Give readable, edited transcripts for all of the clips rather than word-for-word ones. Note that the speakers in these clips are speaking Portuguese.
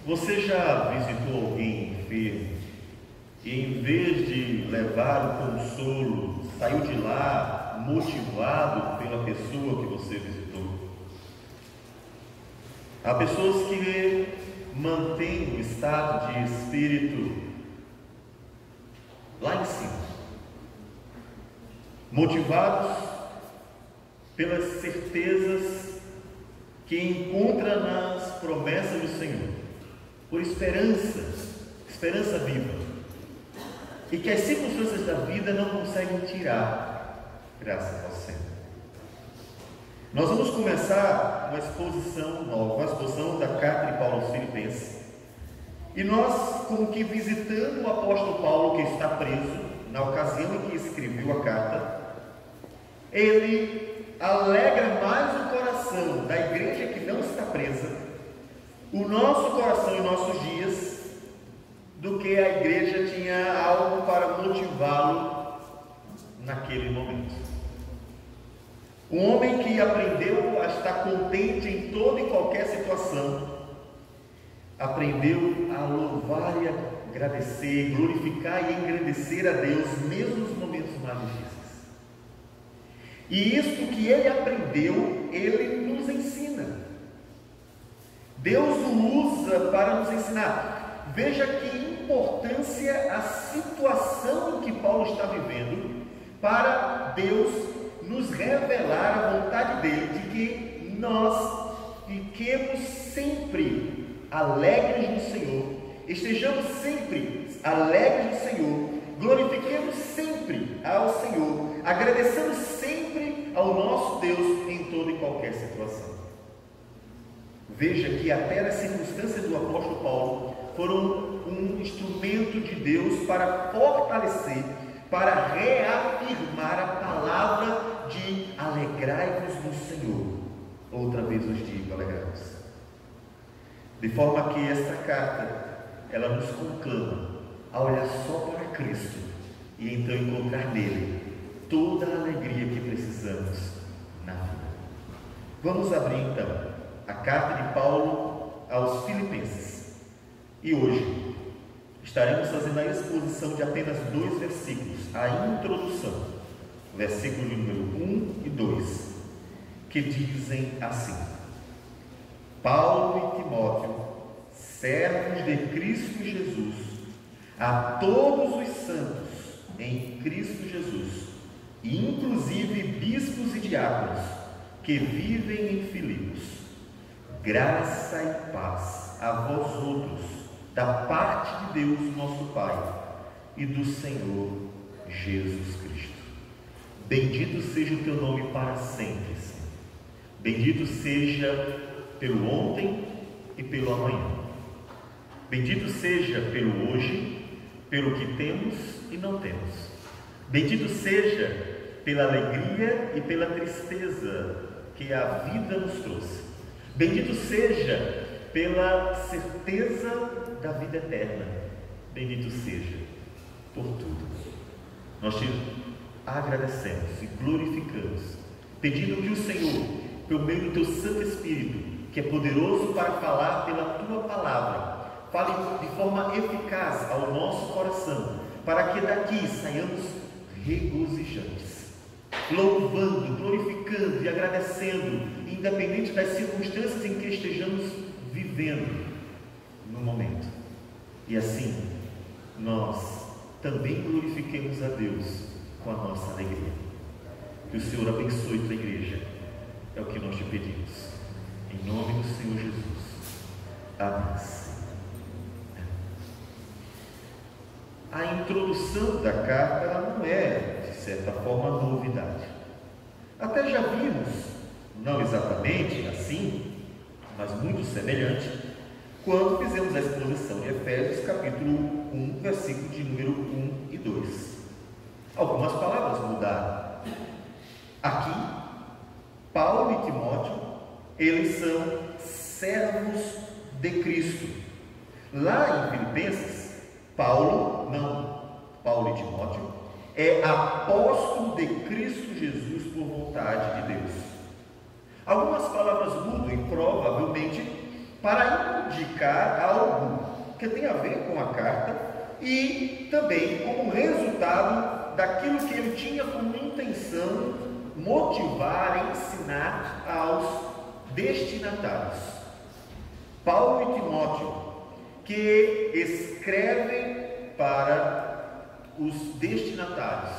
Você já visitou alguém enfermo e, em vez de levar o consolo, saiu de lá motivado pela pessoa que você visitou? Há pessoas que mantêm o estado de espírito lá em cima, motivados pelas certezas que encontra nas promessas do Senhor, por esperança viva, e que as circunstâncias da vida não conseguem tirar, graças ao Senhor. Nós vamos começar uma exposição nova, uma exposição da carta de Paulo aos Filipenses, e nós, como que visitando o apóstolo Paulo, que está preso, na ocasião em que escreveu a carta, ele alegra mais o coração da igreja que não está presa, o nosso coração em nossos dias, do que a igreja tinha algo para motivá-lo naquele momento. Um homem que aprendeu a estar contente em toda e qualquer situação, aprendeu a louvar e agradecer, glorificar e engrandecer a Deus, mesmo nos momentos mais difíceis. E isso que ele aprendeu, ele nos ensina. Deus o usa para nos ensinar. Veja que importância a situação em que Paulo está vivendo, para Deus nos revelar a vontade dele de que nós fiquemos sempre alegres no Senhor, estejamos sempre alegres no Senhor, glorifiquemos sempre ao Senhor, agradecemos sempre ao nosso Deus em toda e qualquer situação. Veja que até as circunstâncias do apóstolo Paulo foram um instrumento de Deus para fortalecer, para reafirmar a palavra de alegrai-vos no Senhor. Outra vez os digo, alegrai-vos. De forma que esta carta, ela nos conclama a olhar só para Cristo e então encontrar nele toda a alegria que precisamos na vida. Vamos abrir então a carta de Paulo aos Filipenses, e hoje estaremos fazendo a exposição de apenas 2 versículos, a introdução, versículo número 1 e 2, que dizem assim: Paulo e Timóteo, servos de Cristo Jesus, a todos os santos em Cristo Jesus, e inclusive bispos e diáconos que vivem em Filipos, graça e paz a vós outros, da parte de Deus nosso Pai e do Senhor Jesus Cristo. Bendito seja o teu nome para sempre, Senhor. Bendito seja pelo ontem e pelo amanhã. Bendito seja pelo hoje, pelo que temos e não temos. Bendito seja pela alegria e pela tristeza que a vida nos trouxe. Bendito seja pela certeza da vida eterna. Bendito seja por tudo. Nós te agradecemos e glorificamos, pedindo que o Senhor, por meio do teu Santo Espírito, que é poderoso para falar pela tua palavra, fale de forma eficaz ao nosso coração, para que daqui saiamos regozijantes, louvando, glorificando e agradecendo, independente das circunstâncias em que estejamos vivendo no momento. E assim, nós também glorifiquemos a Deus com a nossa alegria. Que o Senhor abençoe tua igreja, é o que nós te pedimos. Em nome do Senhor Jesus. Amém. A introdução da carta, ela não é, de certa forma, novidade. Até já vimos, não exatamente assim, mas muito semelhante, quando fizemos a exposição de Efésios, capítulo 1, versículo de número 1 e 2. Algumas palavras mudaram. Aqui, Paulo e Timóteo, eles são servos de Cristo. Lá em Filipenses, Paulo e Timóteo, é apóstolo de Cristo Jesus por vontade de Deus. Algumas palavras mudam e provavelmente para indicar algo que tem a ver com a carta e também como resultado daquilo que ele tinha como intenção motivar, ensinar aos destinatários. Paulo e Timóteo, que escrevem para os destinatários,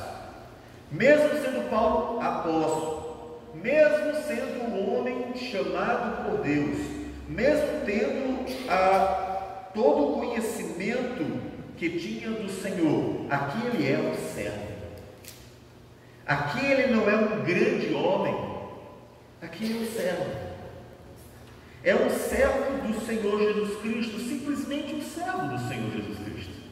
mesmo sendo Paulo apóstolo, mesmo sendo um homem chamado por Deus, mesmo tendo todo o conhecimento que tinha do Senhor, aqui ele é um servo. Aqui ele não é um grande homem, aqui ele é um servo. É um servo do Senhor Jesus Cristo, simplesmente um servo do Senhor Jesus Cristo.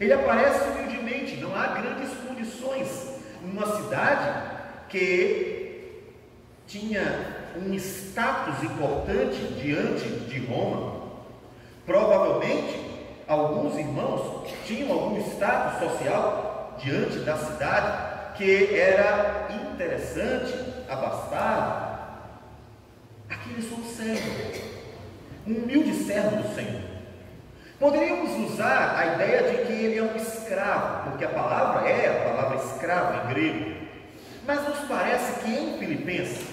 Ele aparece humildemente, não há grandes condições. Numa cidade que tinha um status importante diante de Roma, provavelmente alguns irmãos tinham algum status social diante da cidade que era interessante, abastado. Aqui eles são servos, um humilde servo do Senhor. Poderíamos usar a ideia de que ele é um escravo, porque a palavra é a palavra escravo em grego, mas nos parece que em Filipenses,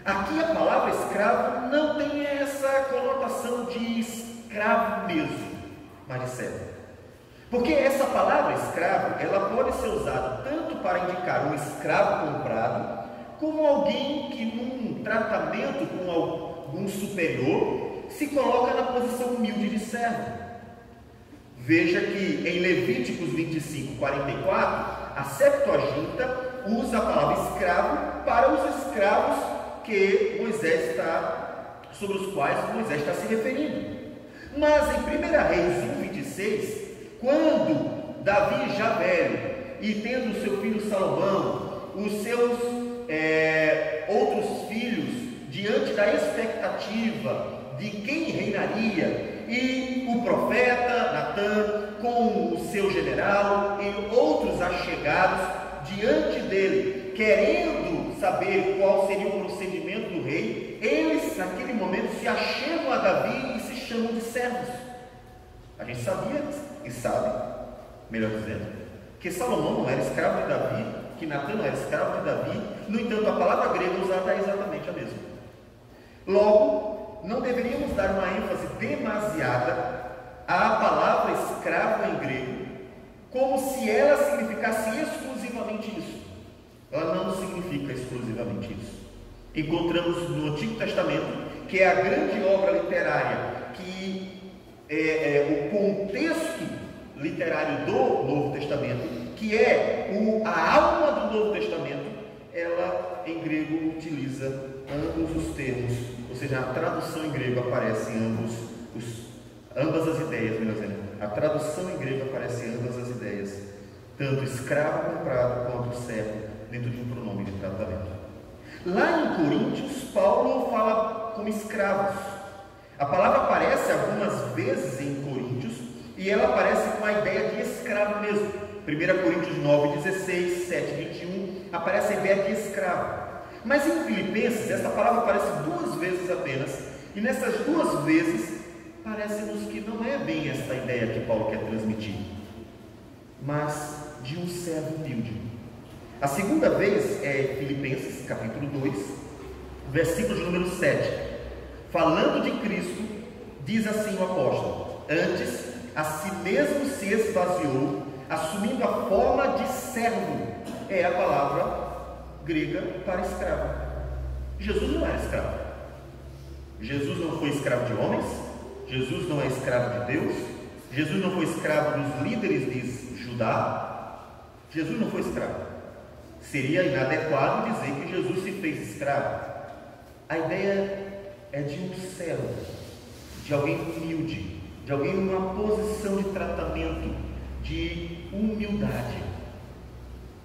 aqui a palavra escravo não tem essa conotação de escravo mesmo, mas de servo. Porque essa palavra escravo, ela pode ser usada tanto para indicar um escravo comprado, como alguém que num tratamento com algum superior, se coloca na posição humilde de servo. Veja que em Levíticos 25, 44, a Septuaginta usa a palavra escravo para os escravos sobre os quais Moisés está se referindo. Mas em 1 Reis 1, 26, quando Davi já velho e tendo seu filho Salomão, os seus outros filhos, diante da expectativa de quem reinaria, e o profeta Natã com o seu general e outros achegados diante dele, querendo saber qual seria o procedimento do rei, eles naquele momento se achegam a Davi e se chamam de servos. A gente sabia e sabe, melhor dizendo, que Salomão não era escravo de Davi, que Natã não era escravo de Davi. No entanto, a palavra grega usada é exatamente a mesma. Logo, não deveríamos dar uma ênfase demasiada à palavra escravo em grego, como se ela significasse exclusivamente isso. Ela não significa exclusivamente isso. Encontramos no Antigo Testamento, que é a grande obra literária, que é o contexto literário do Novo Testamento, que é a alma do Novo Testamento, ela em grego utiliza ambos os termos, ou seja, a tradução em grego aparece em ambas as ideias, melhor dizendo, a tradução em grego aparece em ambas as ideias, tanto escravo comprado quanto servo, dentro de um pronome de tratamento. Lá em Coríntios, Paulo fala como escravos. A palavra aparece algumas vezes em Coríntios e ela aparece com a ideia de escravo mesmo. 1 Coríntios 9, 16, 7, 21, aparece a ideia de escravo. Mas em Filipenses, essa palavra aparece 2 vezes apenas, e nessas 2 vezes, parece-nos que não é bem esta ideia que Paulo quer transmitir, mas de um servo humilde. A segunda vez é Filipenses, capítulo 2, versículo de número 7. Falando de Cristo, diz assim o apóstolo: antes, a si mesmo se esvaziou, assumindo a forma de servo. É a palavra grega para escravo. Jesus não era escravo. Jesus não foi escravo de homens. Jesus não é escravo de Deus. Jesus não foi escravo dos líderes de Judá. Jesus não foi escravo. Seria inadequado dizer que Jesus se fez escravo. A ideia é de um servo, de alguém humilde, de alguém numa posição de tratamento, de humildade.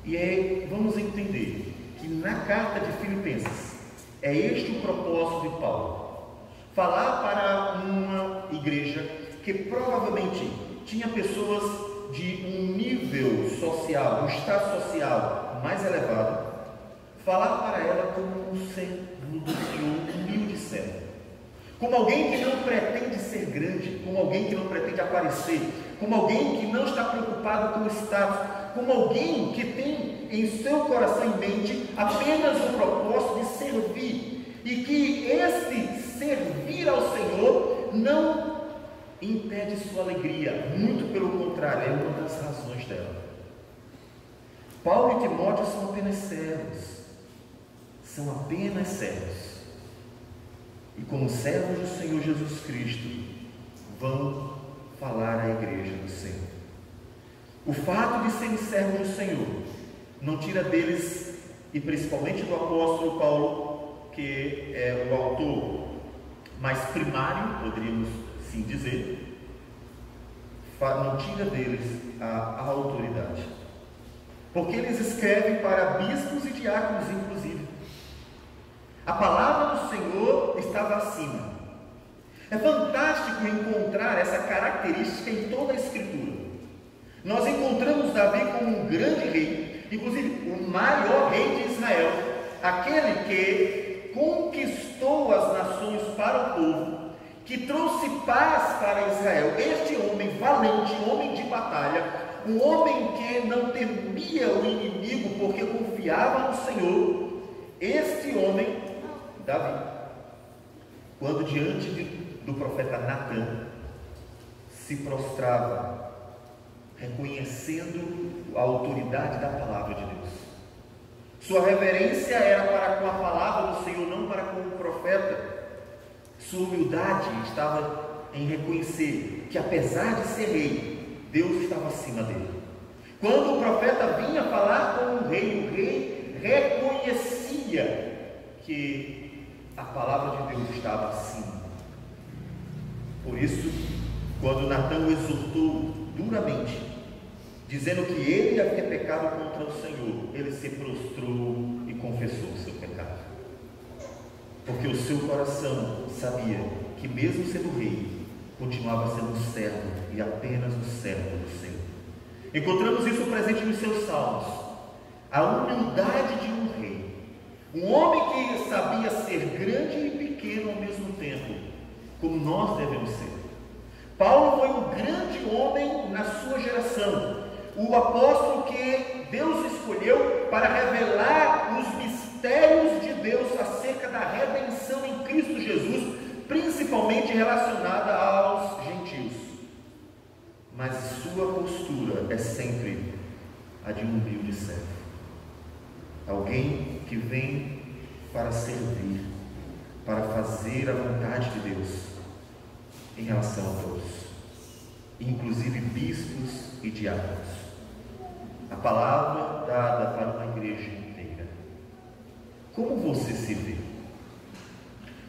E vamos entender que na carta de Filipenses é este o propósito de Paulo: falar para uma igreja que provavelmente tinha pessoas de um nível social, um estado social mais elevado, falar para ela como um servo do Senhor, humilde servo. como alguém que não pretende ser grande, como alguém que não pretende aparecer, como alguém que não está preocupado com o status, como alguém que tem em seu coração e mente apenas o propósito de servir, e que este servir ao Senhor não impede sua alegria, muito pelo contrário, é uma das razões dela. Paulo e Timóteo são apenas servos, e como servos do Senhor Jesus Cristo, vão falar à igreja do Senhor. O fato de serem servos do Senhor não tira deles, e principalmente do apóstolo Paulo, que é o autor mais primário, poderíamos sim dizer, não tira deles a autoridade, porque eles escrevem para bispos e diáconos, inclusive. A palavra do Senhor estava acima. É fantástico encontrar essa característica em toda a Escritura. Nós encontramos Davi como um grande rei, inclusive o maior rei de Israel, aquele que conquistou as nações para o povo, que trouxe paz para Israel. Este homem valente, homem de batalha, um homem que não temia o inimigo porque confiava no Senhor. Este homem, Davi, quando diante do profeta Natã, se prostrava, reconhecendo a autoridade da palavra de Deus. Sua reverência era para com a palavra do Senhor, não para com o profeta. Sua humildade estava em reconhecer que, apesar de ser rei, Deus estava acima dele. Quando o profeta vinha falar com o rei reconhecia que a palavra de Deus estava acima. Por isso, quando Natã o exortou duramente, dizendo que ele havia pecado contra o Senhor, ele se prostrou e confessou o seu pecado, porque o seu coração sabia que, mesmo sendo rei, continuava sendo um servo, e apenas um servo do Senhor. Encontramos isso presente nos seus salmos, a humildade de um rei, um homem que sabia ser grande e pequeno ao mesmo tempo, como nós devemos ser. Paulo foi um grande homem na sua geração, o apóstolo que Deus escolheu para revelar os mistérios de Deus acerca da redenção em Cristo Jesus, principalmente relacionada aos gentios. Mas sua postura é sempre a de um humilde servo, alguém que vem para servir, para fazer a vontade de Deus em relação a todos, inclusive bispos e diáconos. A palavra dada para uma igreja inteira. Como você se vê?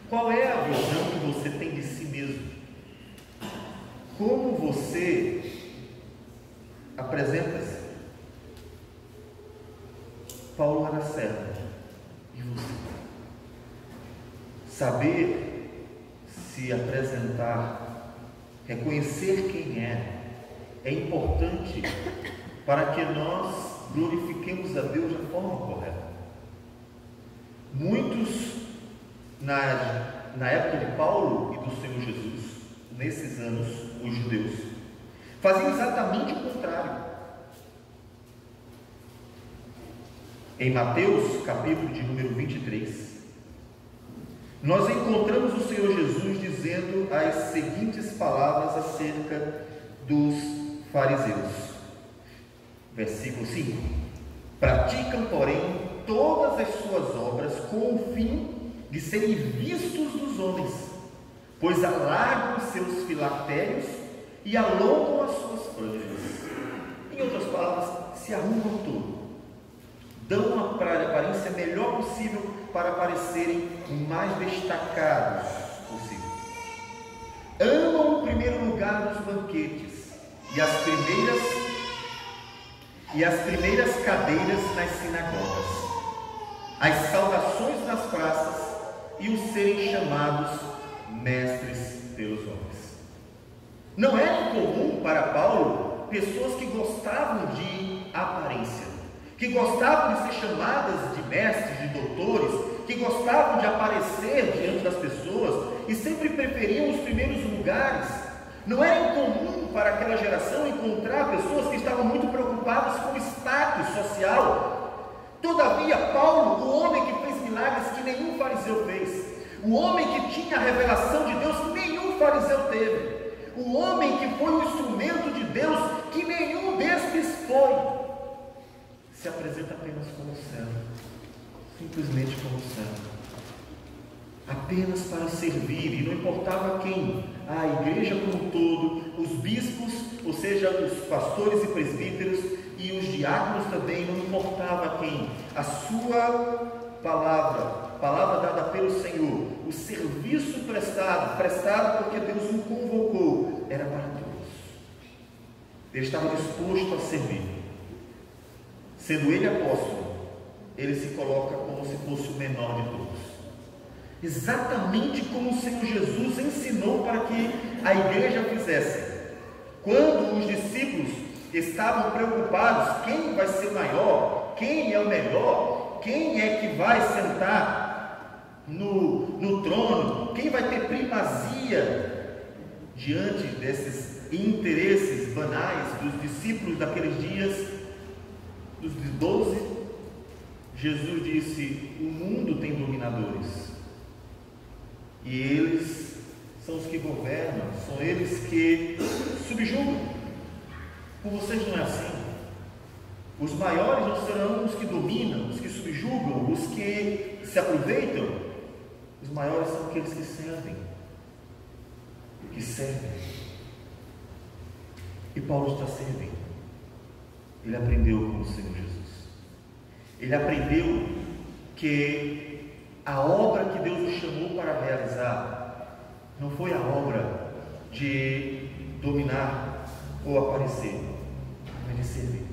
Qual é a visão que você tem de si mesmo? Como você apresenta-se? Paulo era servo, e você? Saber se apresentar, reconhecer quem é importante para que nós glorifiquemos a Deus da forma correta. Muitos, na época de Paulo e do Senhor Jesus, nesses anos, os judeus, faziam exatamente o contrário. Em Mateus, capítulo de número 23, nós encontramos o Senhor Jesus dizendo as seguintes palavras acerca dos fariseus. Versículo 5: praticam, porém, todas as suas obras com o fim de serem vistos dos homens, pois alargam os seus filactérios e alongam as suas franjas. Em outras palavras, se arrumam todo, dão uma aparência melhor possível para parecerem o mais destacados possível. Amam o primeiro lugar nos banquetes e as primeiras cadeiras nas sinagogas, as saudações nas praças e os serem chamados mestres pelos homens. Não é incomum para Paulo pessoas que gostavam de aparência, que gostavam de ser chamadas de mestres, de doutores, que gostavam de aparecer diante das pessoas e sempre preferiam os primeiros lugares. Não era incomum para aquela geração encontrar pessoas que estavam muito preocupadas com o status social. Todavia, Paulo, o homem que fez milagres que nenhum fariseu fez, o homem que tinha a revelação de Deus que nenhum fariseu teve, o homem que foi um instrumento de Deus que nenhum destes foi, se apresenta apenas como servo, simplesmente como servo, apenas para servir, e não importava quem, a igreja como um todo, os bispos, ou seja, os pastores e presbíteros, e os diáconos também, não importava quem, a sua palavra dada pelo Senhor, o serviço prestado porque Deus o convocou, era para todos. Ele estava disposto a servir. Sendo ele apóstolo, ele se coloca como se fosse o menor de todos, exatamente como o Senhor Jesus ensinou para que a igreja fizesse. Quando os discípulos estavam preocupados, quem vai ser maior, quem é o melhor, quem é que vai sentar no trono, quem vai ter primazia diante desses interesses banais dos discípulos daqueles dias, dos 12, Jesus disse: o mundo tem dominadores, e eles são os que governam, são eles que subjugam. Com vocês não é assim. Os maiores não serão os que dominam, os que subjugam, os que se aproveitam. Os maiores são aqueles que servem. E Paulo está servindo. Ele aprendeu com o Senhor Jesus. Ele aprendeu que a obra que Deus o chamou para realizar não foi a obra de dominar ou aparecer, mas de servir.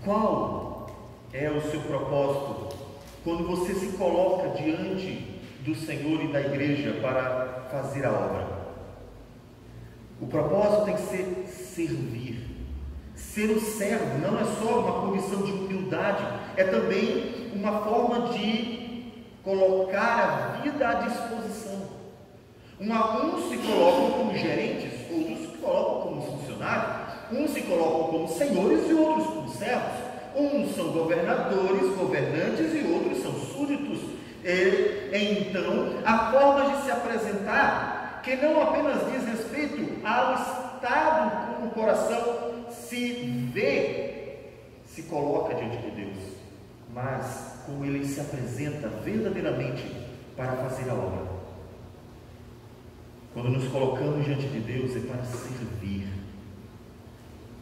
Qual é o seu propósito quando você se coloca diante do Senhor e da igreja para fazer a obra? O propósito tem que ser servir. Ser um servo não é só uma condição de humildade, é também uma forma de colocar a vida à disposição. Uns se colocam como gerentes, outros se colocam como funcionários, uns se colocam como senhores e outros como servos. Uns são governadores, governantes, e outros são súditos. Então, a forma de se apresentar, que não apenas diz respeito ao estado como o coração se vê, se coloca diante de Deus, mas como ele se apresenta verdadeiramente para fazer a obra. Quando nos colocamos diante de Deus é para servir.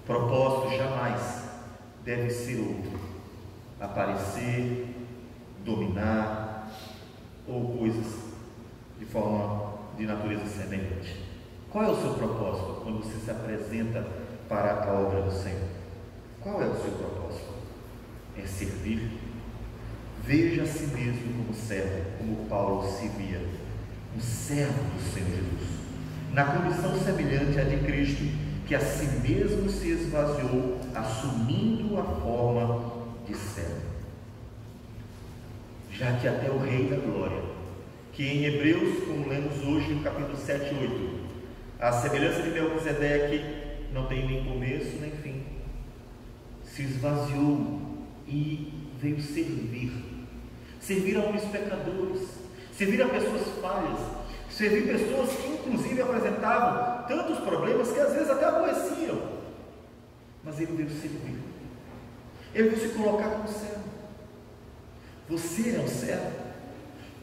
O propósito jamais deve ser outro: aparecer, dominar ou coisas de forma de natureza semelhante. Qual é o seu propósito quando você se apresenta para a obra do Senhor? Qual é o seu propósito? É servir? Veja a si mesmo como servo, como Paulo se via, um servo do Senhor Jesus, na condição semelhante à de Cristo, que a si mesmo se esvaziou, assumindo a forma de servo. Já que até o Rei da Glória, que em Hebreus, como lemos hoje no capítulo 7 e 8, a semelhança de Melquisedeque, não tem nem começo nem fim, se esvaziou e veio servir a uns pecadores, servir a pessoas falhas, servir pessoas que inclusive apresentavam tantos problemas que às vezes até aborreciam, mas ele veio servir, ele veio se colocar como servo. Você é um servo?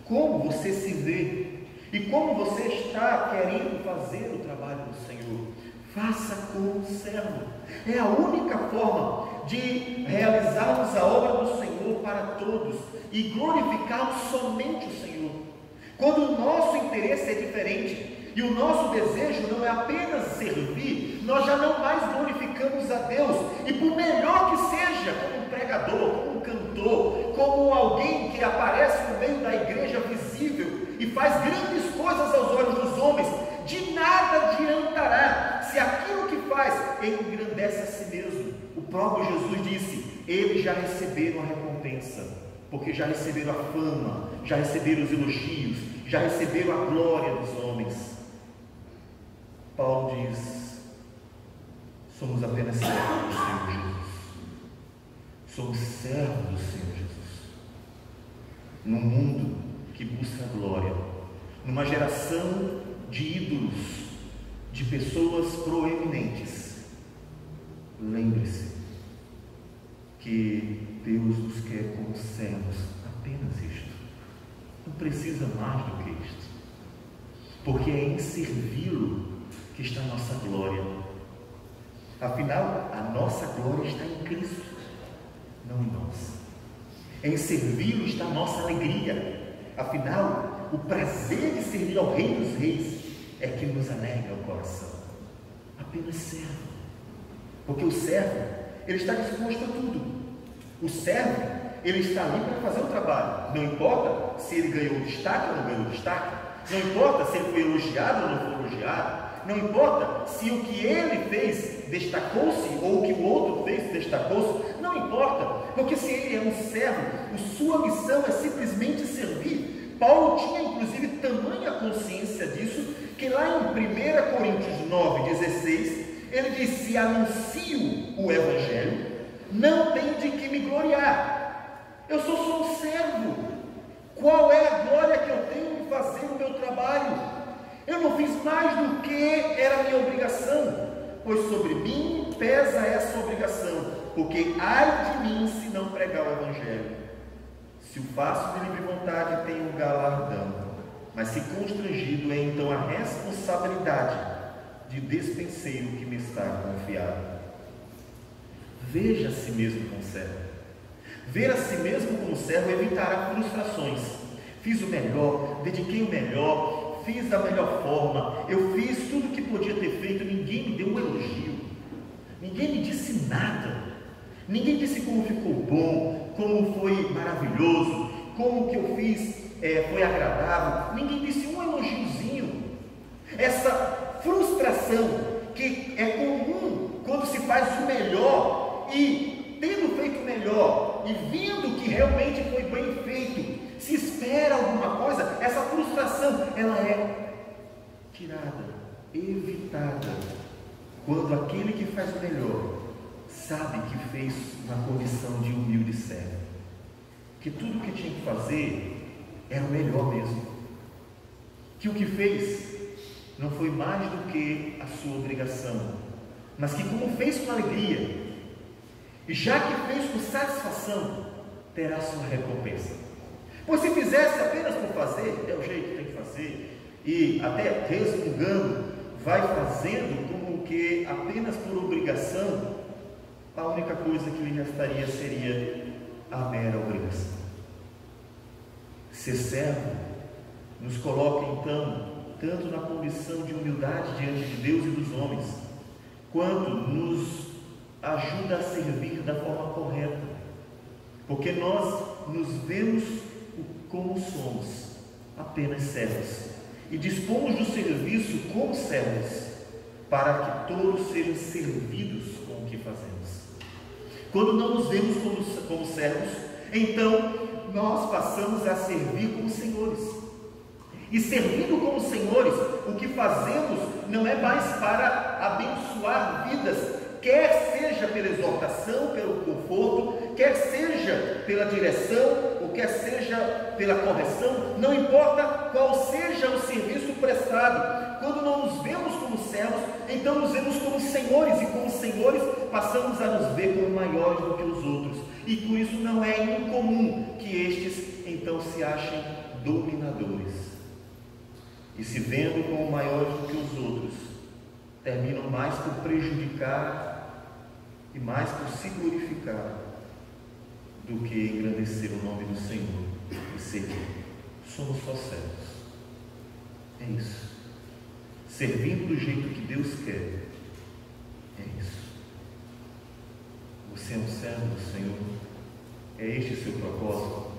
Como você se vê? E como você está querendo fazer o trabalho do Senhor? Faça como servo. É a única forma de realizarmos a obra do Senhor para todos e glorificarmos somente o Senhor. Quando o nosso interesse é diferente e o nosso desejo não é apenas servir, nós já não mais glorificamos a Deus. E por melhor que seja, como um pregador, como um cantor, como alguém que aparece no meio da igreja visível e faz grandes coisas aos olhos dos homens, de nada adiantará se aquilo que faz engrandece a si mesmo. O próprio Jesus disse: eles já receberam a recompensa, porque já receberam a fama, já receberam os elogios, já receberam a glória dos homens. Paulo diz: somos apenas servos do Senhor Jesus. Somos servos do Senhor Jesus. Num mundo que busca a glória, numa geração de ídolos, de pessoas proeminentes, lembre-se que Deus nos quer como servos, apenas isto. Não precisa mais do que isto, porque é em servi-lo que está a nossa glória. Afinal, a nossa glória está em Cristo, não em nós. Em servi-lo está a nossa alegria. Afinal, o prazer de servir ao Rei dos Reis é que nos alegra o coração. Apenas servo, porque o servo, ele está disposto a tudo. O servo, ele está ali para fazer o trabalho. Não importa se ele ganhou destaque ou não ganhou destaque. Não importa se ele foi elogiado ou não foi elogiado. Não importa se o que ele fez destacou-se ou o que o outro fez destacou-se. Não importa, porque se ele é um servo, a sua missão é simplesmente servir. Paulo tinha inclusive tamanha consciência disso, que lá em 1 Coríntios 9,16, ele diz: se anuncio o Evangelho, não tenho de que me gloriar. Eu sou só um servo. Qual é a glória que eu tenho em fazer o meu trabalho? Eu não fiz mais do que era a minha obrigação, pois sobre mim pesa essa obrigação, porque ai de mim se não pregar o Evangelho. Se o faço de livre vontade, tenho um galardão, mas se constrangido, é então a responsabilidade de despenseiro que me está confiado. Veja a si mesmo como servo. Ver a si mesmo como servo evitará frustrações. Fiz o melhor, dediquei o melhor, fiz da melhor forma, eu fiz tudo o que podia ter feito, ninguém me deu um elogio, ninguém me disse nada, ninguém disse como ficou bom, como foi maravilhoso, como o que eu fiz foi agradável, ninguém disse um elogiozinho. Essa frustração que é comum quando se faz o melhor e, tendo feito o melhor e vendo que realmente foi bem feito, se espera alguma coisa, essa frustração ela é tirada, evitada, quando aquele que faz o melhor sabe que fez na condição de humilde servo, que tudo o que tinha que fazer era o melhor mesmo, que o que fez não foi mais do que a sua obrigação, mas que como fez com alegria, e já que fez com satisfação, terá sua recompensa. Pois se fizesse apenas por fazer, é o jeito que tem que fazer, e até resmungando, vai fazendo como que apenas por obrigação, a única coisa que lhe restaria seria a mera obrigação. Ser servo nos coloca então tanto na condição de humildade diante de Deus e dos homens, quanto nos ajuda a servir da forma correta, porque nós nos vemos como somos, apenas servos, e dispomos do serviço como servos, para que todos sejam servidos com o que fazemos. Quando não nos vemos como servos, então nós passamos a servir como senhores. E servindo como senhores, o que fazemos não é mais para abençoar vidas, quer seja pela exortação, pelo conforto, quer seja pela direção, ou quer seja pela correção, não importa qual seja o serviço prestado. Quando não nos vemos como servos, então nos vemos como senhores, e como senhores passamos a nos ver como maiores do que os outros, e com isso não é incomum que estes então se achem dominadores, e se vendo como maiores do que os outros, terminam mais por prejudicar e mais por se glorificar do que engrandecer o nome do Senhor e servir. Somos só servos. É isso. Servindo do jeito que Deus quer. É isso. Você é um servo do Senhor? É este o seu propósito?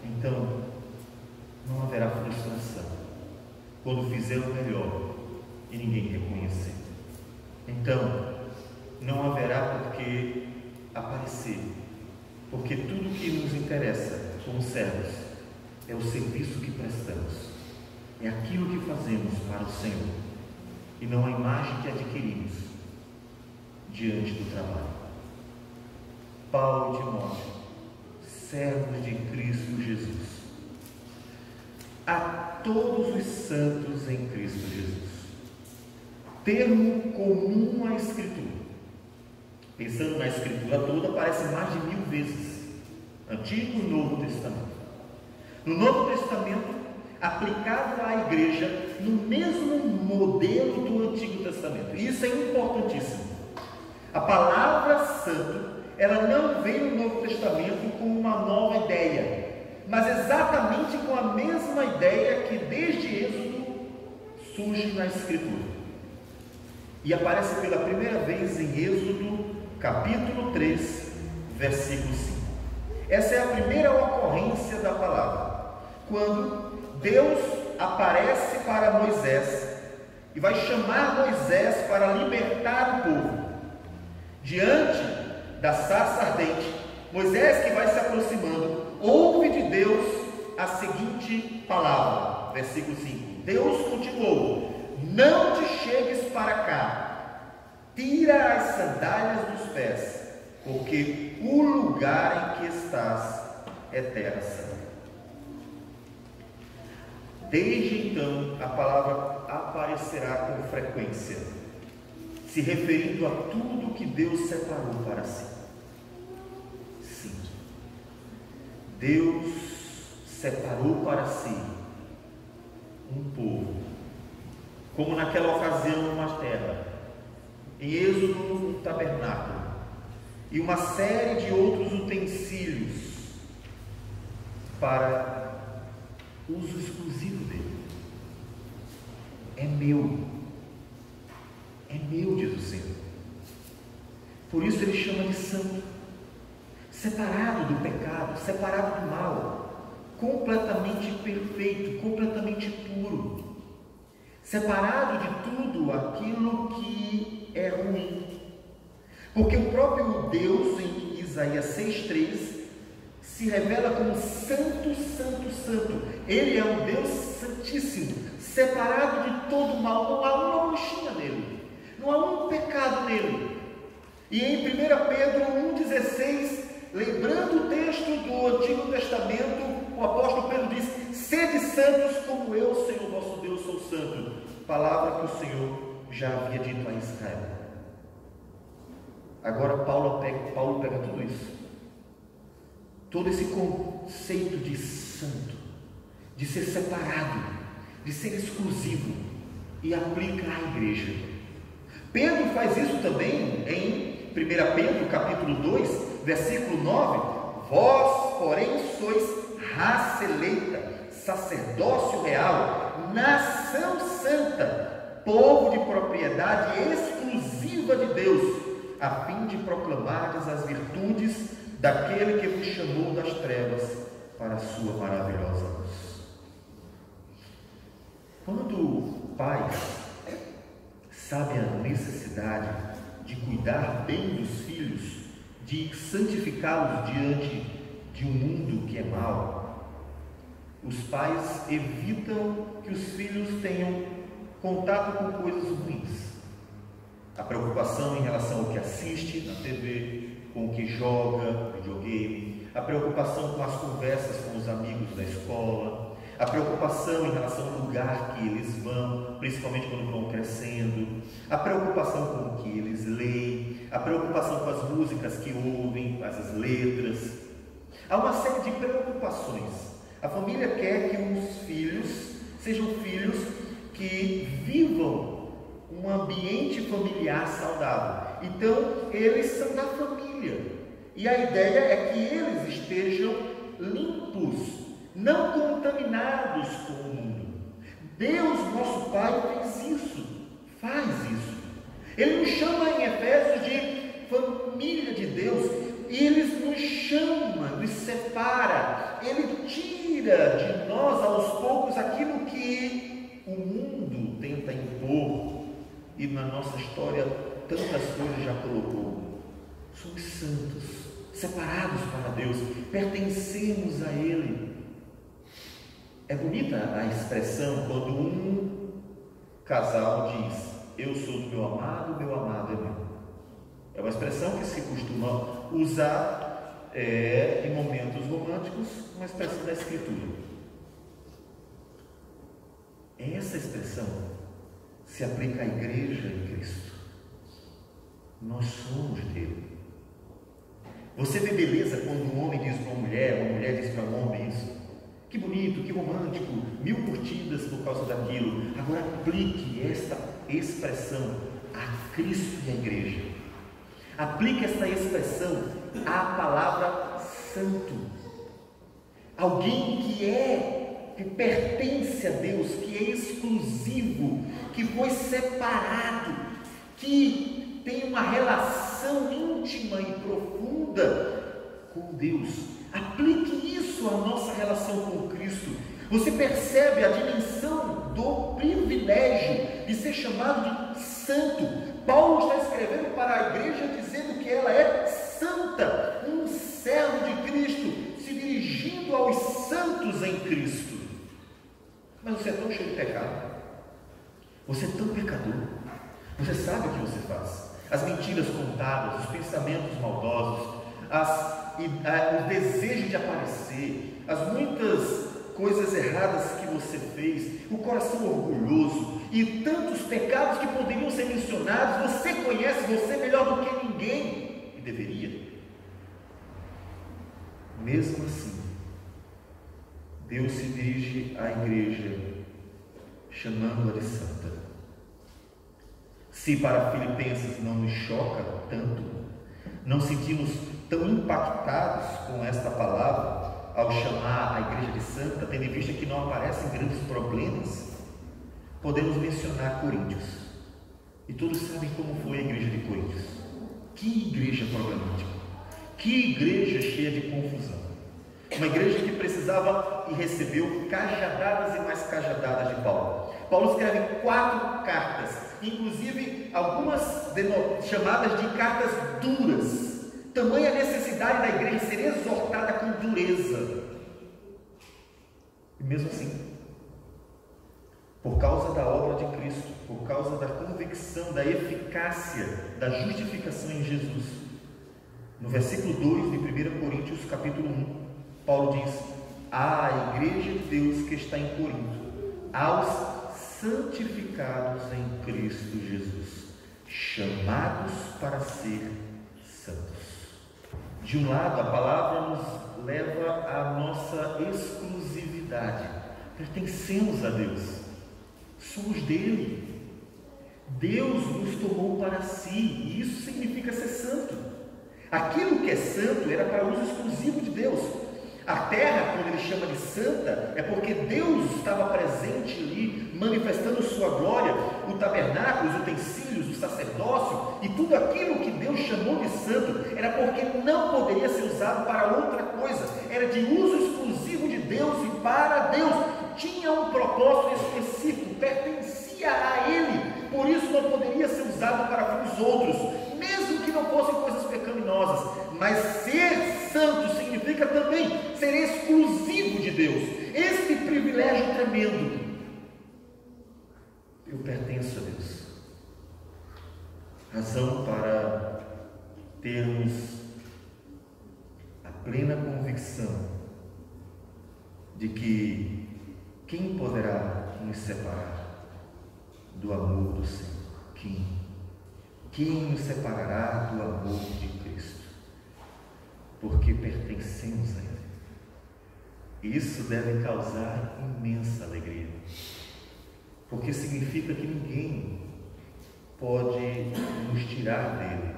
Então, não haverá frustração quando fizer o melhor e ninguém reconhecer. Então, não haverá por que aparecer porque tudo que nos interessa como servos é o serviço que prestamos, é aquilo que fazemos para o Senhor, e não a imagem que adquirimos diante do trabalho. Paulo e Timóteo, servos de Cristo Jesus, a todos os santos em Cristo Jesus. Termo comum à Escritura. Pensando na Escritura toda, aparece mais de 1000 vezes, Antigo e Novo Testamento. No Novo Testamento, aplicado à igreja no mesmo modelo do Antigo Testamento. E isso é importantíssimo. A palavra santo, ela não vem no Novo Testamento com uma nova ideia, mas exatamente com a mesma ideia que desde Êxodo surge na Escritura. E aparece pela primeira vez em Êxodo, capítulo 3, versículo 5. Essa é a primeira ocorrência da palavra, quando Deus aparece para Moisés e vai chamar Moisés para libertar o povo. Diante da sarça ardente, Moisés, que vai se aproximando, ouve de Deus a seguinte palavra, versículo 5. Deus continuou: não te chegues para cá, tira as sandálias dos pés, porque o lugar em que estás é terra santa. Desde então, a palavra aparecerá com frequência, se referindo a tudo que Deus separou para si. Sim, Deus separou para si um povo, como naquela ocasião uma terra, em Êxodo um tabernáculo, e uma série de outros utensílios para uso exclusivo dele. É meu, diz o Senhor. Por isso ele chama de santo, separado do pecado, separado do mal, completamente perfeito, completamente puro, separado de tudo aquilo que é ruim. Porque o próprio Deus, em Isaías 6,3, se revela como santo, santo, santo. Ele é um Deus santíssimo, separado de todo mal. Não há uma manchinha nele, não há um pecado nele. E em 1 Pedro 1,16, lembrando o texto do Antigo Testamento, o apóstolo Pedro diz: sede santos como eu, Senhor vosso Deus, sou santo. Palavra que o Senhor já havia dito a Israel. Agora Paulo pega tudo isso, todo esse conceito de santo, de ser separado, de ser exclusivo, e aplica à igreja. Pedro faz isso também em 1 Pedro capítulo 2, versículo 9: vós, porém, sois raça eleita, sacerdócio real, nação santa, povo de propriedade exclusiva de Deus, a fim de proclamardes as virtudes daquele que vos chamou das trevas para a sua maravilhosa luz. Quando pais sabem a necessidade de cuidar bem dos filhos, de santificá-los diante de um mundo que é mau, os pais evitam que os filhos tenham contato com coisas ruins. A preocupação em relação ao que assiste na TV, com o que joga, videogame, a preocupação com as conversas com os amigos da escola, a preocupação em relação ao lugar que eles vão, principalmente quando vão crescendo, a preocupação com o que eles leem, a preocupação com as músicas que ouvem, as letras. Há uma série de preocupações. A família quer que os filhos sejam filhos que vivam um ambiente familiar saudável. Então, eles são da família. E a ideia é que eles estejam limpos, não contaminados com o mundo. Deus, nosso Pai, faz isso. Ele nos chama em Efésios de família de Deus, e Ele nos chama, nos separa, Ele tira de nós aos poucos aquilo que o mundo tenta impor, e na nossa história tantas coisas já colocou. Somos santos, separados para Deus, pertencemos a Ele. É bonita a expressão quando um casal diz: eu sou do meu amado é meu. É uma expressão que se costuma usar em momentos românticos, uma expressão da Escritura. Essa expressão se aplica à igreja em Cristo. Nós somos dele. Você vê beleza quando um homem diz para uma mulher diz para um homem isso. Que bonito, que romântico, 1000 curtidas por causa daquilo. Agora aplique esta expressão a Cristo e à igreja. Aplique esta expressão à palavra santo. Alguém que pertence a Deus, que é exclusivo, que foi separado, que tem uma relação íntima e profunda com Deus. Aplique isso à nossa relação com Cristo. Você percebe a dimensão do privilégio de ser chamado de santo. Paulo está escrevendo para a igreja dizendo que ela é santa, um servo de Cristo, se dirigindo aos santos em Cristo. Mas você é tão cheio de pecado, você é tão pecador, você sabe o que você faz, as mentiras contadas, os pensamentos maldosos, o desejo de aparecer, as muitas coisas erradas que você fez, o coração orgulhoso e tantos pecados que poderiam ser mencionados. Você conhece você melhor do que ninguém, e deveria. Mesmo assim, Deus se dirige à igreja chamando-a de santa. Se para Filipenses não nos choca tanto, não sentimos tão impactados com esta palavra ao chamar a igreja de santa, tendo em vista que não aparecem grandes problemas, podemos mencionar Coríntios. E todos sabem como foi a igreja de Coríntios. Que igreja problemática, que igreja cheia de confusão. Uma igreja que precisava e recebeu cajadadas e mais cajadadas de Paulo. Paulo escreve 4 cartas, inclusive algumas chamadas de cartas duras. Tamanha necessidade da igreja ser exortada com dureza. E mesmo assim, por causa da obra de Cristo, por causa da convicção, da eficácia, da justificação em Jesus, no versículo 2 de 1 Coríntios capítulo 1, Paulo diz: à igreja de Deus que está em Corinto, aos santificados em Cristo Jesus, chamados para ser santos. De um lado, a palavra nos leva à nossa exclusividade. Pertencemos a Deus, somos dele. Deus nos tomou para si, e isso significa ser santo. Aquilo que é santo era para uso exclusivo de Deus. A terra, quando ele chama de santa, é porque Deus estava presente ali, manifestando sua glória. O tabernáculo, os utensílios, o sacerdócio e tudo aquilo que Deus chamou de santo, era porque não poderia ser usado para outra coisa, era de uso exclusivo de Deus e para Deus, tinha um propósito específico, pertencia a Ele, por isso não poderia ser usado para fins outros, mesmo que não fossem coisas pecaminosas. Mas ser santo significa também ser exclusivo de Deus. Este privilégio tremendo. Eu pertenço a Deus. Razão para termos a plena convicção de que quem poderá nos separar do amor do Senhor? Quem nos separará do amor de Cristo? Porque pertencemos a Ele. Isso deve causar imensa alegria, porque significa que ninguém pode nos tirar dele,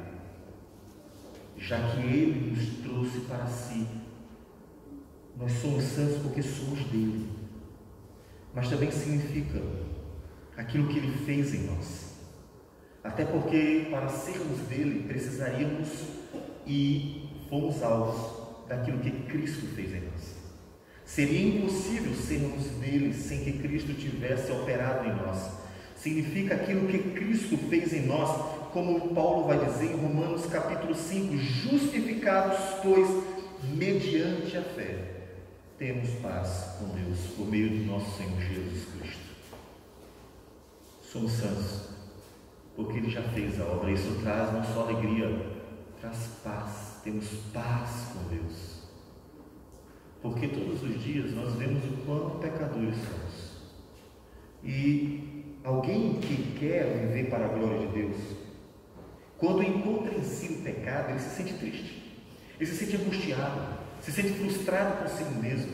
já que Ele nos trouxe para si. Nós somos santos porque somos dele, mas também significa aquilo que Ele fez em nós, até porque para sermos dele precisaríamos e fomos alvos daquilo que Cristo fez em nós. Seria impossível sermos dele sem que Cristo tivesse operado em nós. Significa aquilo que Cristo fez em nós como Paulo vai dizer em Romanos capítulo 5, justificados, pois, mediante a fé, temos paz com Deus, por meio de nosso Senhor Jesus Cristo. Somos santos, porque Ele já fez a obra. Isso traz não só alegria, traz paz. Temos paz com Deus. Porque todos os dias nós vemos o quão pecadores somos. E alguém que quer viver para a glória de Deus, quando encontra em si o pecado, ele se sente triste, ele se sente angustiado, se sente frustrado consigo mesmo.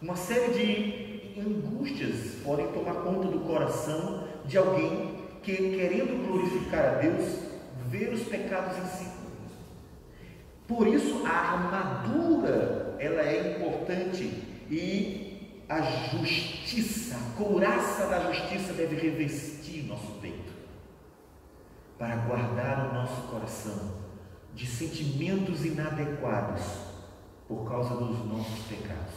Uma série de angústias podem tomar conta do coração de alguém que, querendo glorificar a Deus, vê os pecados em si. Por isso a armadura, ela é importante, e a justiça, a couraça da justiça deve revestir nosso peito, para guardar o nosso coração de sentimentos inadequados por causa dos nossos pecados.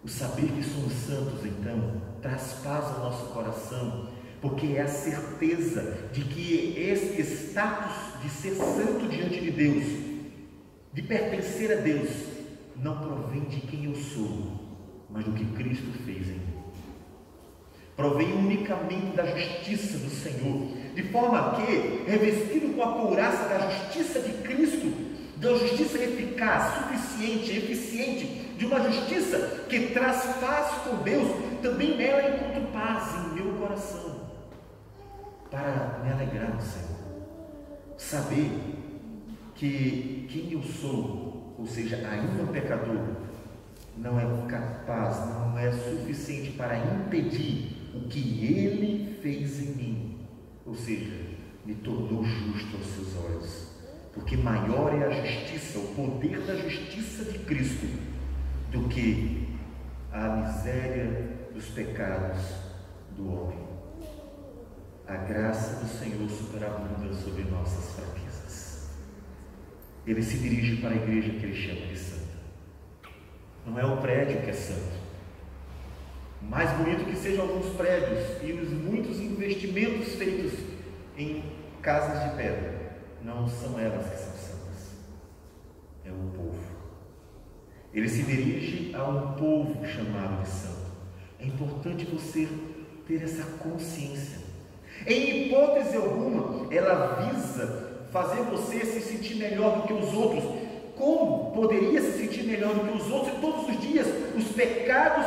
O saber que somos santos, então, traz paz ao nosso coração, porque é a certeza de que esse status de ser santo diante de Deus, de pertencer a Deus, não provém de quem eu sou, mas do que Cristo fez em mim. Provém unicamente da justiça do Senhor, de forma que, revestido com a couraça da justiça de Cristo, da justiça eficaz, suficiente, eficiente, de uma justiça que traz paz com Deus, também nela encontro paz em meu coração, para me alegrar no Senhor. Saber que quem eu sou, ou seja, ainda um pecador, não é capaz, não é suficiente para impedir o que Ele fez em mim, ou seja, me tornou justo aos seus olhos, porque maior é a justiça, o poder da justiça de Cristo, do que a miséria dos pecados do homem. A graça do Senhor superabunda sobre nossas fraquezas. Ele se dirige para a igreja que Ele chama de santa. Não é o prédio que é santo. Mais bonito que sejam alguns prédios e os muitos investimentos feitos em casas de pedra, não são elas que são santas. É o povo. Ele se dirige a um povo chamado de santo. É importante você ter essa consciência. Em hipótese alguma, ela visa fazer você se sentir melhor do que os outros. Como poderia se sentir melhor do que os outros? E todos os dias os pecados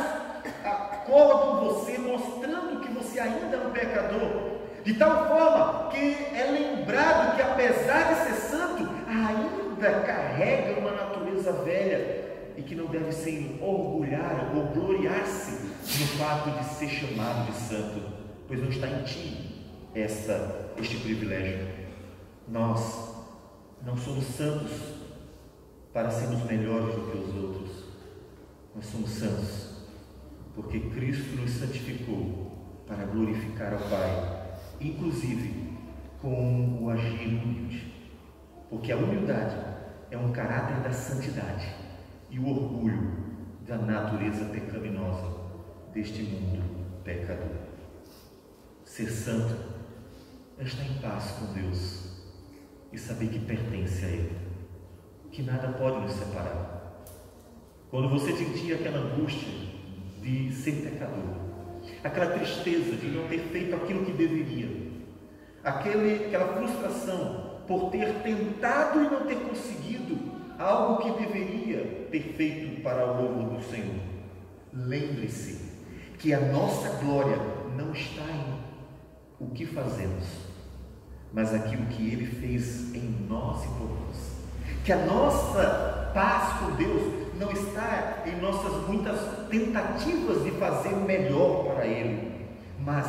acordam você, mostrando que você ainda é um pecador, de tal forma que é lembrado que, apesar de ser santo, ainda carrega uma natureza velha, e que não deve se orgulhar ou gloriar-se no fato de ser chamado de santo, pois não está em ti este privilégio. Nós não somos santos para sermos melhores do que os outros. Nós somos santos porque Cristo nos santificou para glorificar ao Pai, inclusive com o agir humilde, porque a humildade é um caráter da santidade e o orgulho da natureza pecaminosa deste mundo pecador. Ser santo é estar em paz com Deus e saber que pertence a Ele, que nada pode nos separar. Quando você sentir aquela angústia de ser pecador, aquela tristeza de não ter feito aquilo que deveria, aquela frustração por ter tentado e não ter conseguido algo que deveria ter feito para o louvor do Senhor, lembre-se que a nossa glória não está em o que fazemos, mas aquilo que Ele fez em nós e por nós. Que a nossa paz com Deus não está em nossas muitas tentativas de fazer o melhor para Ele, mas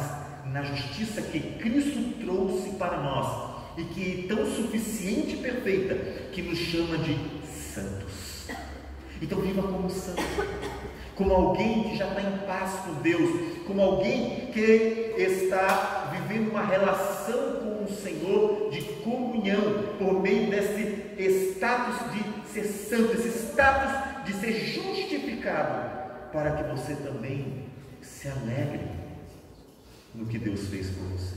na justiça que Cristo trouxe para nós, e que é tão suficiente e perfeita, que nos chama de santos. Então viva como santo, como alguém que já está em paz com Deus, como alguém que está vivendo uma relação com o Senhor de comunhão, por meio desse status de ser santo, esse status de ser justificado, para que você também se alegre no que Deus fez por você.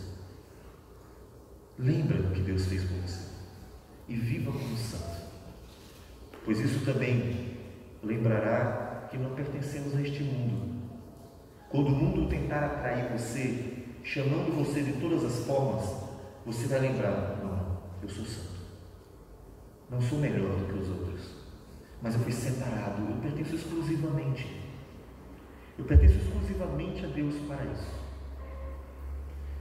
Lembra do que Deus fez por você e viva como santo, pois isso também lembrará que não pertencemos a este mundo. Quando o mundo tentar atrair você, chamando você de todas as formas, você vai lembrar: não, eu sou santo, não sou melhor do que os outros, mas eu fui separado, eu pertenço exclusivamente a Deus para isso.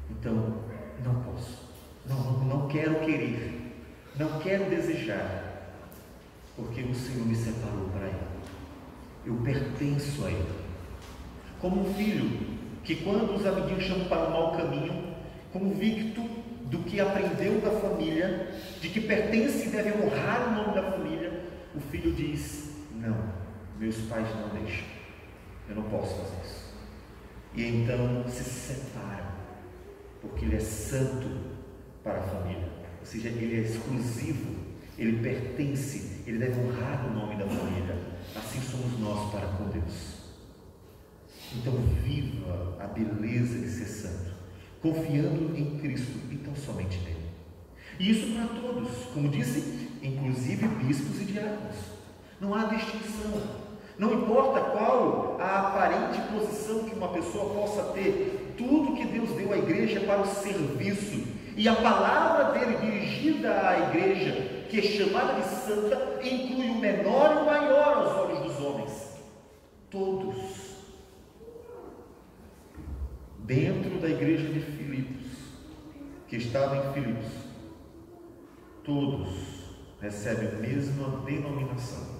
Então, não posso, não quero querer, não quero desejar, porque o Senhor me separou para Ele. Eu pertenço a Ele. Como um filho que, quando os amiguinhos chamam para o mau caminho, convicto do que aprendeu da família, de que pertence e deve honrar o nome da família, o filho diz: não, meus pais não deixam, eu não posso fazer isso. E então se separa, porque ele é santo para a família, ou seja, ele é exclusivo, ele pertence, ele deve honrar o nome da família. Assim somos nós para com Deus. Então viva a beleza de ser santo, confiando em Cristo e tão somente nele. E isso para todos, como disse, inclusive bispos e diáconos. Não há distinção. Não importa qual a aparente posição que uma pessoa possa ter, tudo que Deus deu à igreja é para o serviço. E a palavra dele dirigida à igreja, que é chamada de santa, inclui o menor e o maior aos olhos dos homens. Todos. Dentro da igreja de Filipos, que estava em Filipos, todos recebem a mesma denominação.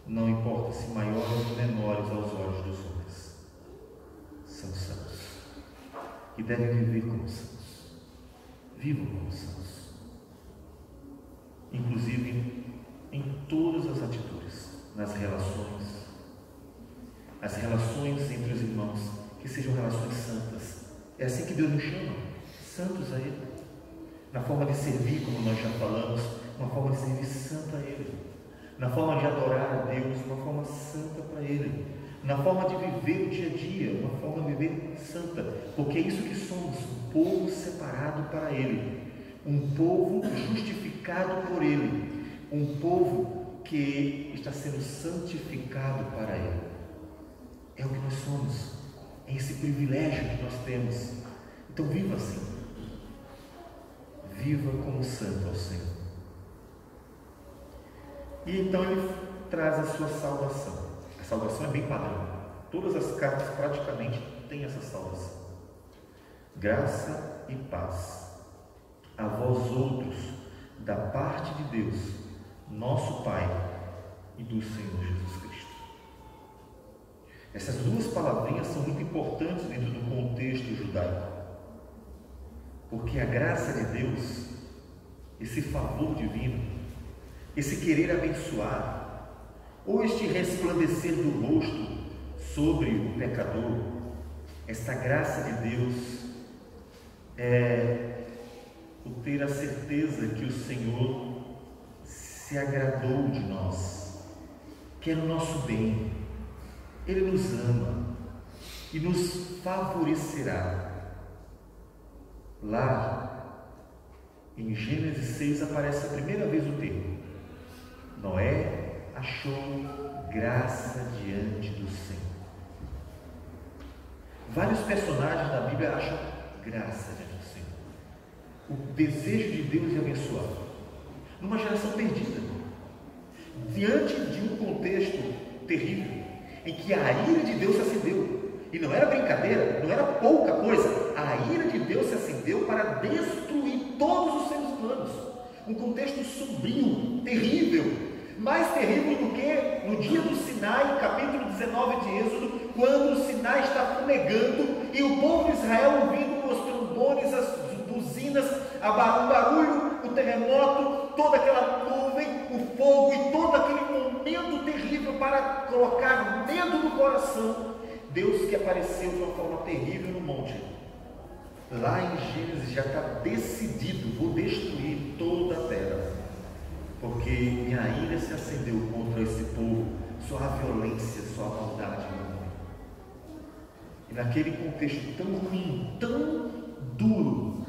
Não importa se maiores ou menores aos olhos dos homens, são santos e devem viver como santos. Vivam como santos, inclusive em todas as atitudes, nas relações, as relações entre os irmãos, que sejam relações santas. É assim que Deus nos chama, santos a Ele. Na forma de servir, como nós já falamos, uma forma de servir santa a Ele. Na forma de adorar a Deus, uma forma santa para Ele. Na forma de viver o dia a dia, uma forma de viver santa. Porque é isso que somos, um povo separado para Ele. Um povo justificado por Ele. Um povo que está sendo santificado para Ele. É o que nós somos. É esse privilégio que nós temos. Então viva assim. Viva como santo ao Senhor. E então ele traz a sua salvação. A salvação é bem padrão. Todas as cartas praticamente têm essa salvação. Graça e paz a vós outros, da parte de Deus, nosso Pai, e do Senhor Jesus Cristo. Essas duas palavrinhas são muito importantes dentro do contexto judaico, porque a graça de Deus, esse favor divino, esse querer abençoar, ou este resplandecer do rosto sobre o pecador, esta graça de Deus é o ter a certeza que o Senhor se agradou de nós, quer o nosso bem, Ele nos ama e nos favorecerá. Lá em Gênesis 6 aparece a primeira vez o termo: Noé achou graça diante do Senhor. Vários personagens da Bíblia acham graça diante do Senhor. O desejo de Deus de abençoar. Numa geração perdida, diante de um contexto terrível, em que a ira de Deus se acendeu, e não era brincadeira, não era pouca coisa, a ira de Deus se acendeu para destruir todos os seus planos. Um contexto sombrio, terrível, mais terrível do que no dia do Sinai, capítulo 19 de Êxodo, quando o Sinai está fumegando e o povo de Israel ouvindo os trombones, as buzinas, o barulho, o terremoto, toda aquela nuvem, o fogo e todo aquele momento terrível para colocar medo no coração. Deus que apareceu de uma forma terrível no monte, lá em Gênesis já está decidido: vou destruir toda a terra, porque minha ira se acendeu contra esse povo, só a violência, só a maldade no mundo. E naquele contexto tão ruim, tão duro,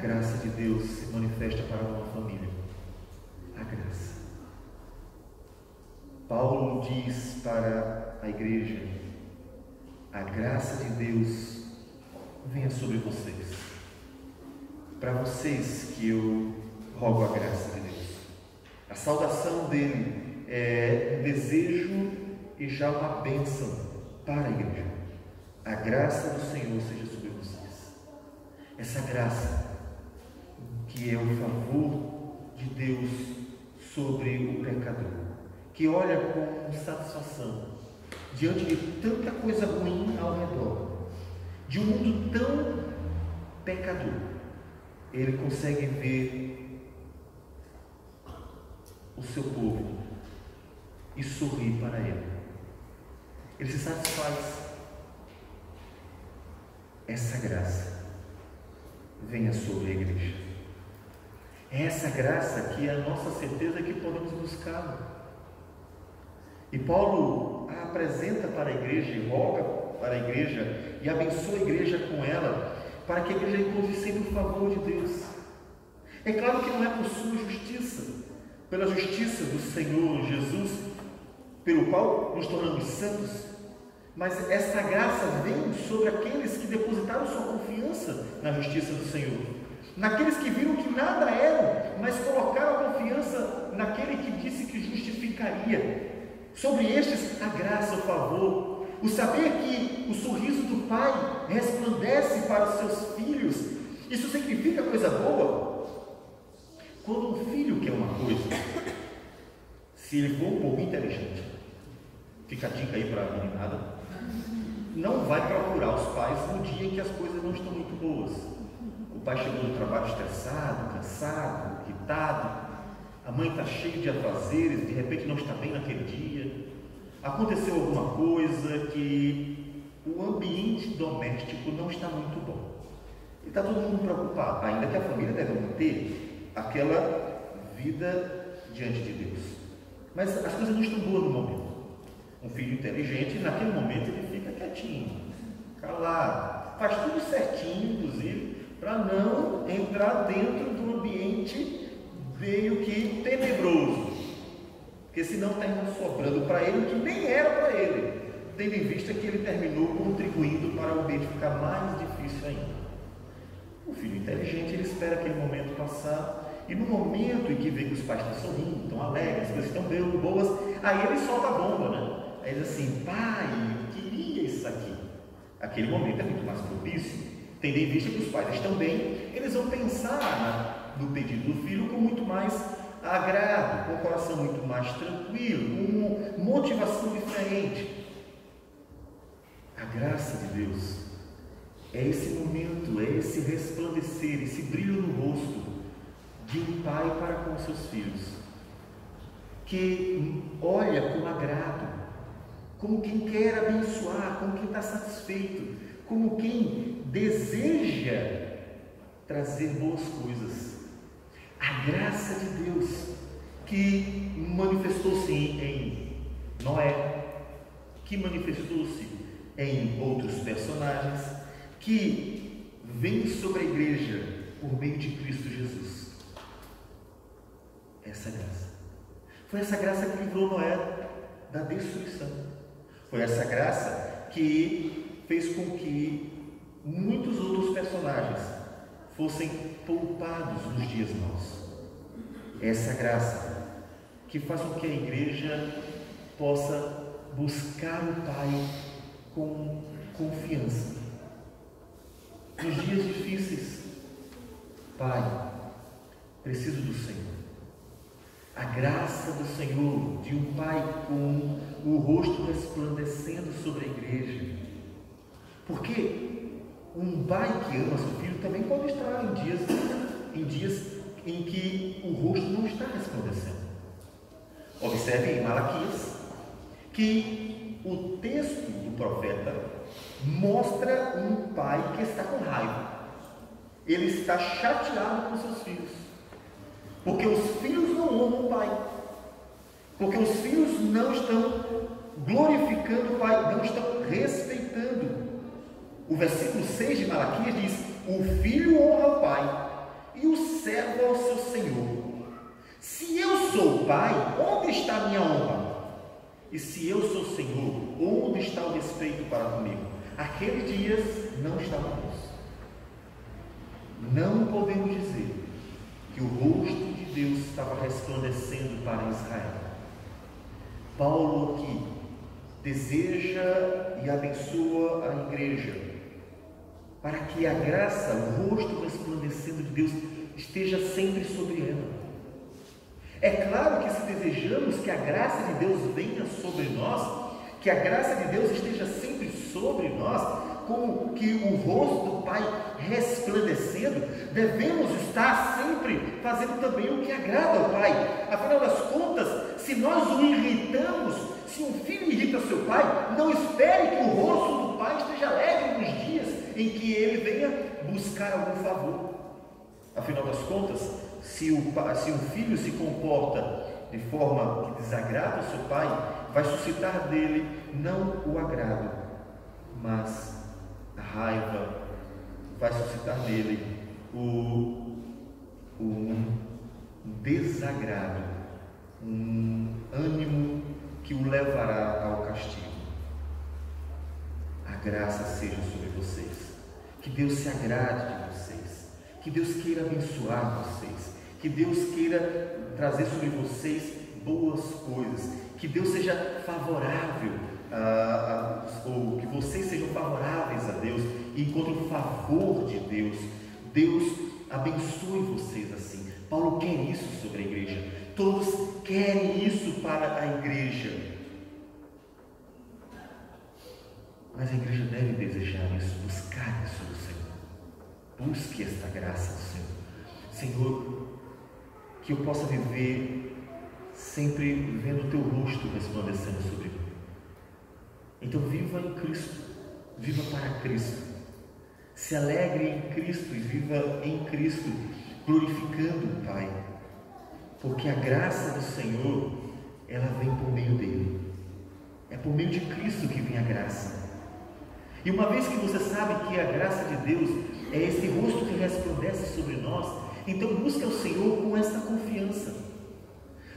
graça de Deus se manifesta para uma família. A graça. Paulo diz para a igreja: a graça de Deus venha sobre vocês. Para vocês que eu rogo a graça de Deus. A saudação dele é um desejo e já uma bênção para a igreja. A graça do Senhor seja sobre vocês. Essa graça que é o favor de Deus sobre o pecador, que olha com satisfação diante de tanta coisa ruim ao redor, de um mundo tão pecador, ele consegue ver o seu povo e sorrir para ele. Ele se satisfaz. Essa graça venha sobre a igreja. É essa graça que é a nossa certeza que podemos buscá-la. E Paulo a apresenta para a igreja e roga para a igreja e abençoa a igreja com ela, para que a igreja encontre sempre o favor de Deus. É claro que não é por sua justiça, pela justiça do Senhor Jesus, pelo qual nos tornamos santos, mas essa graça vem sobre aqueles que depositaram sua confiança na justiça do Senhor, naqueles que viram que nada eram, mas colocaram a confiança naquele que disse que justificaria. Sobre estes a graça, o favor, o saber que o sorriso do Pai resplandece para os seus filhos. Isso significa coisa boa. Quando um filho quer uma coisa, se ele for um pouco inteligente, fica a dica aí para a meninada, não vai procurar os pais no dia em que as coisas não estão muito boas. O pai chegou do trabalho estressado, cansado, irritado, a mãe está cheia de afazeres, de repente não está bem naquele dia, aconteceu alguma coisa que o ambiente doméstico não está muito bom. E está todo mundo preocupado, ainda que a família deve manter aquela vida diante de Deus. Mas as coisas não estão boas no momento. Um filho inteligente, naquele momento ele fica quietinho, calado, faz tudo certinho, inclusive, para não entrar dentro do ambiente meio que tenebroso, porque senão termina sobrando para ele o que nem era para ele, tendo em vista que ele terminou contribuindo para o ambiente ficar mais difícil ainda. O filho inteligente, ele espera aquele momento passar, e no momento em que vê que os pais estão sorrindo, estão alegres, as coisas estão bem boas, aí ele solta a bomba, né? Aí ele diz assim: pai, eu queria isso aqui. Aquele momento é muito mais propício, tendo em vista que os pais estão bem, eles vão pensar no pedido do filho com muito mais agrado, com o coração muito mais tranquilo, com motivação diferente. A graça de Deus é esse momento, é esse resplandecer, esse brilho no rosto de um pai para com seus filhos, que olha com agrado, como quem quer abençoar, como quem está satisfeito, como quem deseja trazer boas coisas. A graça de Deus que manifestou-se em Noé, que manifestou-se em outros personagens, que vem sobre a igreja por meio de Cristo Jesus. Essa graça. Foi essa graça que livrou Noé da destruição. Foi essa graça que fez com que muitos outros personagens fossem poupados nos dias maus. Essa graça que faz com que a igreja possa buscar o Pai com confiança. Nos dias difíceis, Pai, preciso do Senhor. A graça do Senhor, de um Pai com o rosto resplandecendo sobre a igreja. Porque um pai que ama seu filho também pode estar em dias em que o rosto não está resplandecendo. Observe em Malaquias que o texto do profeta mostra um pai que está com raiva. Ele está chateado com seus filhos, porque os filhos não honram o pai, porque os filhos não estão glorificando o pai, não estão respeitando. O versículo 6 de Malaquias diz: o filho honra o pai, e o servo ao seu senhor. Se eu sou pai, onde está a minha honra? E se eu sou Senhor, onde está o respeito para comigo? Aqueles dias não estavam bons. Não podemos dizer que o rosto de Deus estava resplandecendo para Israel. Paulo aqui deseja e abençoa a igreja para que a graça, o rosto resplandecendo de Deus esteja sempre sobre ela. É claro que se desejamos que a graça de Deus venha sobre nós, que a graça de Deus esteja sempre sobre nós, como que o rosto do Pai resplandecendo, devemos estar sempre fazendo também o que agrada ao Pai. Afinal das contas, se nós o irritamos, se um filho irrita seu pai, não espere que o rosto do pai esteja alegre nos dias em que ele venha buscar algum favor. Afinal das contas, se um filho se comporta de forma que desagrada o seu pai, vai suscitar dele não o agrado, mas a raiva, vai suscitar nele um desagrado, um ânimo que o levará ao castigo. A graça seja sobre vocês, que Deus se agrade de vocês, que Deus queira abençoar vocês, que Deus queira trazer sobre vocês boas coisas, que Deus seja favorável, ou que vocês sejam favoráveis a Deus e encontrem o favor de Deus. Deus abençoe vocês assim. Paulo quer isso sobre a igreja, todos querem isso para a igreja, mas a igreja deve desejar isso, buscar isso do Senhor. Busque esta graça do Senhor. Senhor, que eu possa viver sempre vendo o teu rosto resplandecendo sobre mim. Então viva em Cristo, viva para Cristo, se alegre em Cristo e viva em Cristo, glorificando o Pai, porque a graça do Senhor, ela vem por meio dele, é por meio de Cristo que vem a graça. E uma vez que você sabe que a graça de Deus é esse rosto que resplandece sobre nós, então busque ao Senhor com essa confiança.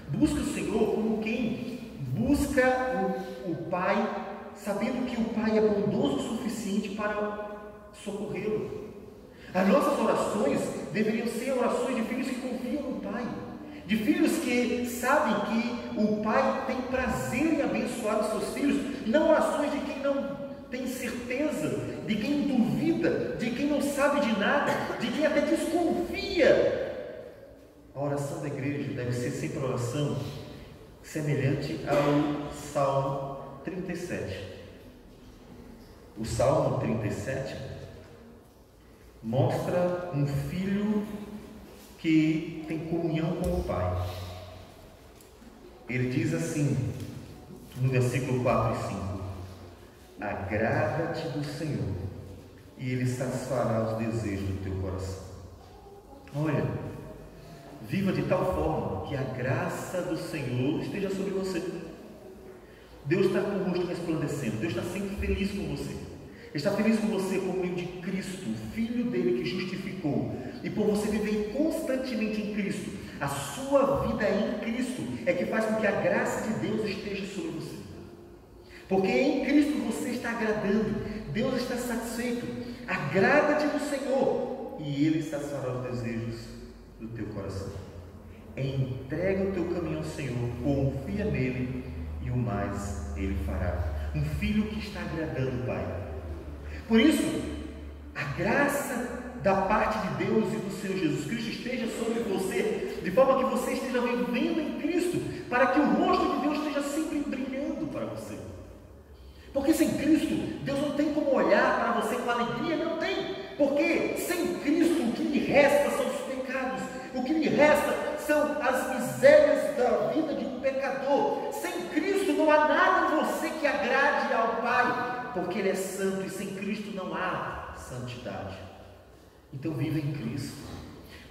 Busque o Senhor como quem busca o Pai, sabendo que o Pai é bondoso o suficiente para socorrê-lo. As nossas orações deveriam ser orações de filhos que confiam no Pai, de filhos que sabem que o Pai tem prazer em abençoar os seus filhos, não orações de quem não tem certeza, de quem duvida, de quem não sabe de nada, de quem até desconfia. A oração da igreja deve ser sempre oração semelhante ao Salmo 37. O Salmo 37 mostra um filho que tem comunhão com o Pai. Ele diz assim, no versículo 4 e 5: agrada-te do Senhor, e Ele satisfará os desejos do teu coração. Olha, viva de tal forma que a graça do Senhor esteja sobre você. Deus está com o rosto resplandecendo, Deus está sempre feliz com você. Ele está feliz com você por meio de Cristo, o Filho dele que justificou. E por você viver constantemente em Cristo, a sua vida em Cristo é que faz com que a graça de Deus esteja sobre você. Porque em Cristo você está agradando, Deus está satisfeito. Agrada-te do Senhor, e Ele satisfará os desejos do teu coração. Entrega o teu caminho ao Senhor, confia nele, e o mais Ele fará. Um filho que está agradando o Pai. Por isso, a graça da parte de Deus e do Senhor Jesus Cristo esteja sobre você, de forma que você esteja vivendo em Cristo, para que o rosto de Deus esteja sempre brilhando para você. Porque sem Cristo, Deus não tem como olhar para você com alegria, não tem. Porque sem Cristo o que lhe resta são os pecados, o que lhe resta são as misérias da vida de um pecador. Sem Cristo não há nada em você que agrade ao Pai, porque Ele é santo e sem Cristo não há santidade. Então viva em Cristo,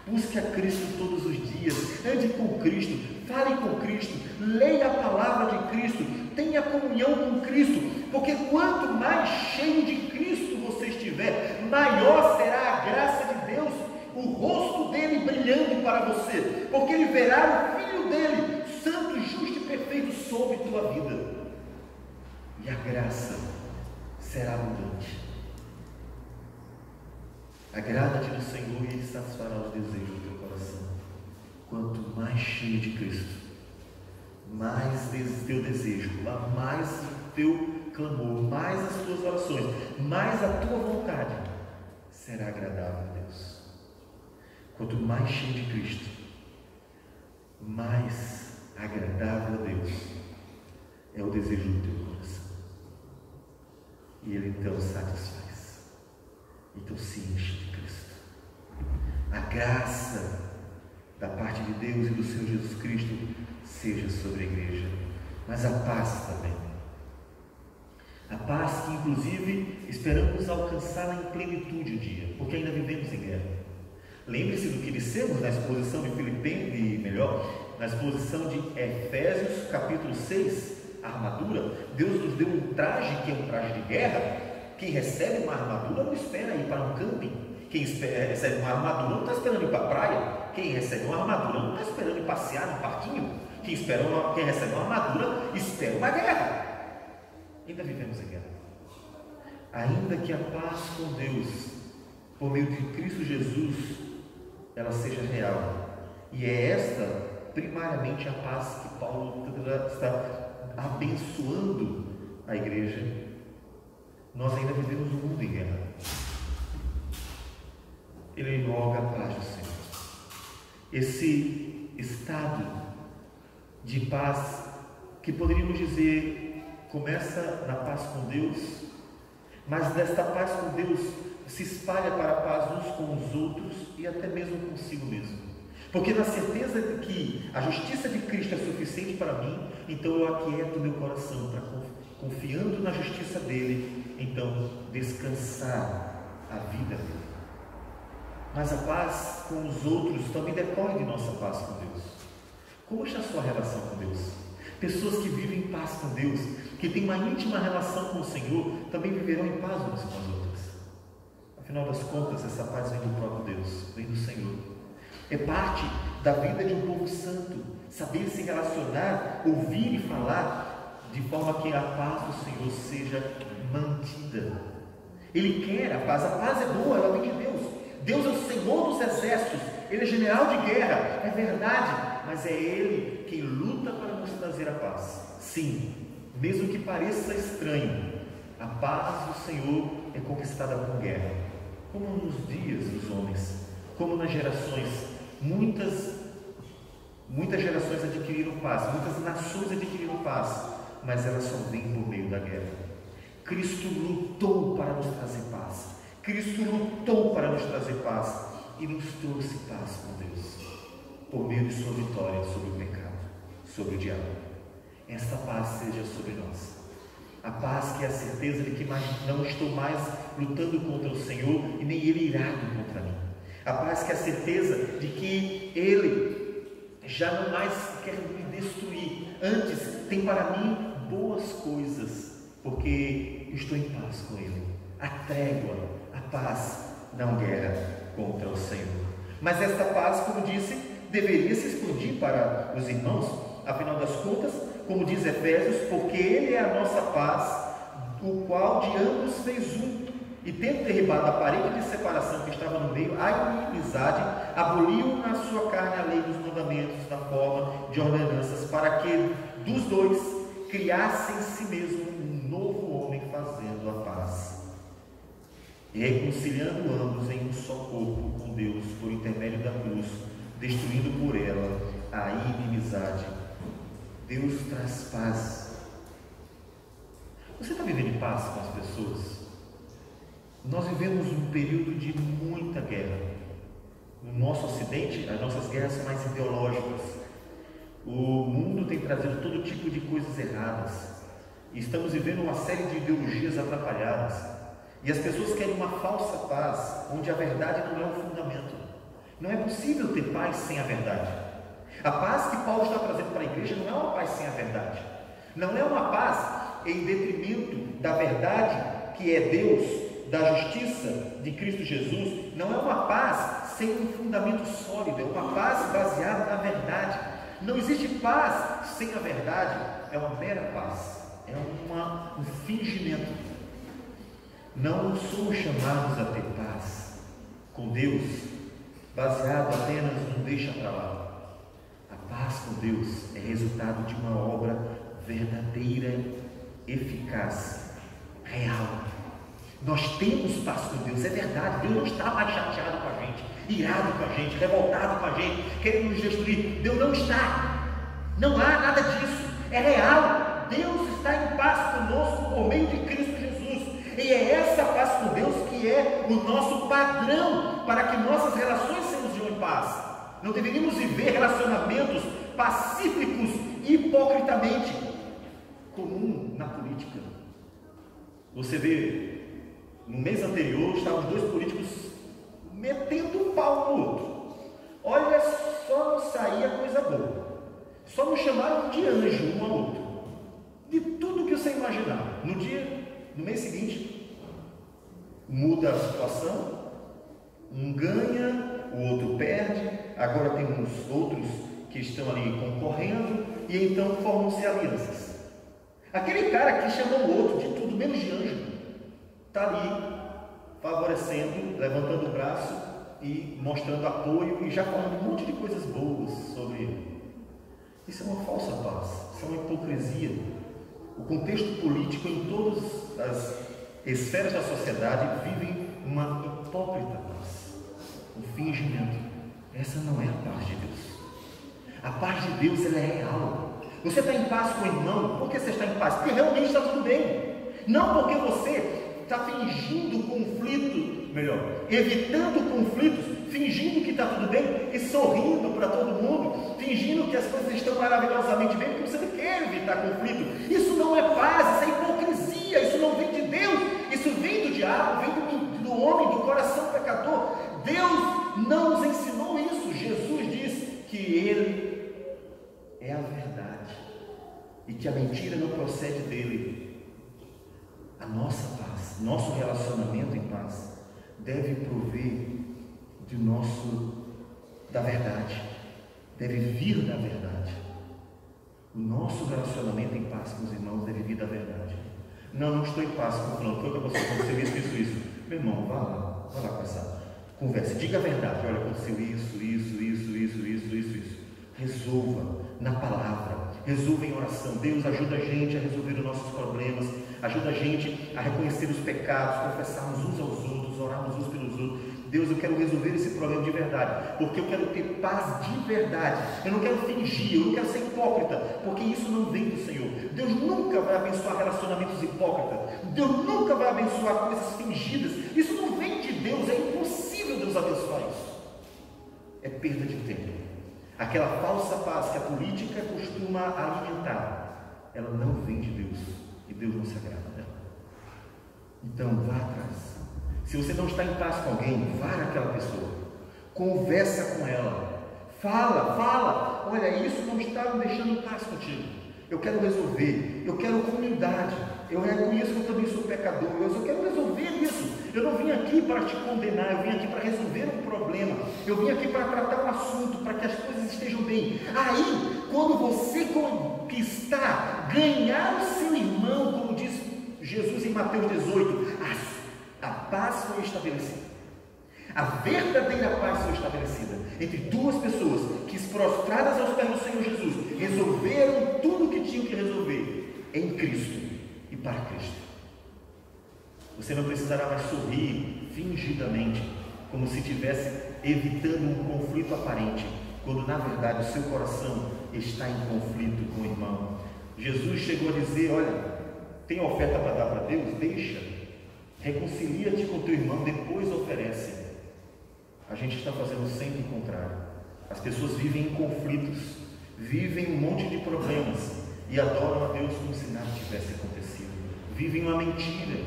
busque a Cristo todos os dias, ande com Cristo, fale com Cristo, leia a palavra de Cristo, tenha comunhão com Cristo, porque quanto mais cheio de Cristo você estiver, maior será a graça de Deus, o rosto dele para você, porque ele verá o Filho dele, santo, justo e perfeito, sobre tua vida, e a graça será abundante. Agrada-te no Senhor e Ele satisfará os desejos do teu coração. Quanto mais cheio de Cristo, mais teu desejo, mais o teu clamor, mais as tuas orações, mais a tua vontade será agradável a Deus. Quanto mais cheio de Cristo, mais agradável a Deus é o desejo do teu coração. E Ele então satisfaz. Então se enche de Cristo. A graça da parte de Deus e do Senhor Jesus Cristo seja sobre a igreja, mas a paz também. A paz que inclusive esperamos alcançá-la em plenitude um dia, porque ainda vivemos em guerra. Lembre-se do que dissemos na exposição de Filipenses, na exposição de Efésios, capítulo 6, a armadura. Deus nos deu um traje que é um traje de guerra. Quem recebe uma armadura não espera ir para um camping. Quem recebe uma armadura não está esperando ir para a praia. Quem recebe uma armadura não está esperando ir passear no parquinho. Quem recebe uma armadura espera uma guerra. Ainda vivemos em guerra. Ainda que a paz com Deus, por meio de Cristo Jesus, ela seja real. E é esta, primariamente, a paz que Paulo está abençoando a igreja. Nós ainda vivemos um mundo em guerra. Ele roga a paz do Senhor. Esse estado de paz, que poderíamos dizer, começa na paz com Deus, mas desta paz com Deus se espalha para a paz uns com os outros e até mesmo consigo mesmo. Porque na certeza de que a justiça de Cristo é suficiente para mim, então eu aquieto meu coração para, confiando na justiça dele, então descansar a vida dele. Mas a paz com os outros também decorre de nossa paz com Deus. Como está a sua relação com Deus? Pessoas que vivem em paz com Deus, que têm uma íntima relação com o Senhor, também viverão em paz umas com as outras. Afinal das contas, essa paz vem do próprio Deus, vem do Senhor. É parte da vida de um povo santo, saber se relacionar, ouvir e falar, de forma que a paz do Senhor seja mantida. Ele quer a paz é boa, ela vem de Deus. Deus é o Senhor dos exércitos, Ele é general de guerra, é verdade, mas é Ele quem luta para nos trazer a paz. Sim, mesmo que pareça estranho, a paz do Senhor é conquistada com guerra, como nos dias dos homens, como nas gerações. Muitas gerações adquiriram paz, muitas nações adquiriram paz, mas elas só vêm por meio da guerra. Cristo lutou para nos trazer paz. Cristo lutou para nos trazer paz e nos trouxe paz com Deus, por meio de sua vitória sobre o pecado, sobre o diabo. Esta paz seja sobre nós. A paz que é a certeza de que não estou mais lutando contra o Senhor e nem Ele irado contra mim. A paz que é a certeza de que Ele já não mais quer me destruir. Antes tem para mim boas coisas, porque estou em paz com Ele. A trégua, a paz, não guerra contra o Senhor. Mas esta paz, como disse, deveria se expandir para os irmãos. Afinal das contas, como diz Efésios, porque Ele é a nossa paz, o qual de ambos fez um, e tendo derribado a parede de separação que estava no meio, a inimizade, aboliu na sua carne a lei dos mandamentos na forma de ordenanças, para que dos dois criasse em si mesmo um novo homem, fazendo a paz, e reconciliando ambos em um só corpo com Deus por intermédio da cruz, destruindo por ela a inimizade. Deus traz paz. Você está vivendo em paz com as pessoas? Nós vivemos um período de muita guerra. No nosso ocidente, as nossas guerras são mais ideológicas. O mundo tem trazido todo tipo de coisas erradas. E estamos vivendo uma série de ideologias atrapalhadas. E as pessoas querem uma falsa paz, onde a verdade não é o fundamento. Não é possível ter paz sem a verdade. A paz que Paulo está trazendo para a igreja não é uma paz sem a verdade. Não é uma paz em detrimento da verdade que é Deus, da justiça de Cristo Jesus. Não é uma paz sem um fundamento sólido, é uma paz baseada na verdade. Não existe paz sem a verdade, é uma mera paz, é um fingimento. Não somos chamados a ter paz com Deus baseado apenas no deixa para lá. A paz com Deus é resultado de uma obra verdadeira, eficaz, real. Nós temos paz com Deus, é verdade. Deus não está mais chateado com a gente, irado com a gente, revoltado com a gente, querendo nos destruir. Deus não está, não há nada disso, é real. Deus está em paz conosco por meio de Cristo Jesus, e é essa paz com Deus que é o nosso padrão para que nossas relações sejam em paz. Não deveríamos viver relacionamentos pacíficos hipocritamente, comum na política. Você vê, no mês anterior estavam os dois políticos metendo um pau no outro. Olha, só não saía coisa boa, só não chamaram de anjo um ao outro, de tudo que você imaginar. No mês seguinte, muda a situação, um ganha, o outro perde, agora temos outros que estão ali concorrendo, e então formam-se alianças. Aquele cara que chamou o outro de tudo menos de anjo, está ali favorecendo, levantando o braço e mostrando apoio e já falando um monte de coisas boas sobre ele. Isso é uma falsa paz, isso é uma hipocrisia. O contexto político em todas as esferas da sociedade vive uma hipócrita paz, um fingimento. Essa não é a paz de Deus. A paz de Deus, ela é real. Você está em paz com o irmão, por que você está em paz? Porque realmente está tudo bem. Não porque você está fingindo conflito, evitando conflitos, fingindo que está tudo bem e sorrindo para todo mundo, fingindo que as coisas estão maravilhosamente bem, porque você não quer evitar conflito. Isso não é paz, isso é hipocrisia, isso não vem de Deus, isso vem do diabo, vem do homem, do coração pecador. Deus não nos ensinou isso. Jesus diz que Ele é a verdade e que a mentira não procede dele. A nossa paz, nosso relacionamento em paz deve prover da verdade, deve vir da verdade. O nosso relacionamento em paz com os irmãos deve vir da verdade. Não estou em paz com o fulano, foi o que aconteceu isso. Meu irmão, vá lá com essa conversa, diga a verdade. Olha, aconteceu isso. Resolva na palavra, resolva em oração. Deus ajuda a gente a resolver os nossos problemas, ajuda a gente a reconhecer os pecados, confessarmos uns aos outros, orarmos uns pelos outros. Deus, eu quero resolver esse problema de verdade, porque eu quero ter paz de verdade. Eu não quero fingir, eu não quero ser hipócrita, porque isso não vem do Senhor. Deus nunca vai abençoar relacionamentos hipócritas, Deus nunca vai abençoar coisas fingidas. Isso não vem de Deus, é impossível Deus abençoar isso. É perda de tempo. Aquela falsa paz que a política costuma alimentar, ela não vem de Deus, e Deus não se agrada dela. Então vá atrás. Se você não está em paz com alguém, vá naquela pessoa, conversa com ela, fala, olha, isso não está me deixando em paz contigo, eu quero resolver, eu quero com humildade, eu reconheço que eu também sou pecador, eu quero resolver isso. Eu não vim aqui para te condenar, eu vim aqui para resolver um problema, eu vim aqui para tratar um assunto, para que as coisas estejam bem. Aí, quando você conquistar, ganhar o seu irmão, como diz Jesus em Mateus 18, a paz foi estabelecida, a verdadeira paz foi estabelecida entre duas pessoas que, prostradas aos pés do Senhor Jesus, resolveram tudo o que tinham que resolver em Cristo e para Cristo. Você não precisará mais sorrir fingidamente, como se estivesse evitando um conflito aparente, quando na verdade o seu coração está em conflito com o irmão. Jesus chegou a dizer: olha, tem oferta para dar para Deus? Deixa, reconcilia-te com teu irmão, depois oferece. A gente está fazendo sempre o contrário. As pessoas vivem em conflitos, vivem um monte de problemas e adoram a Deus como se nada tivesse acontecido, vivem uma mentira.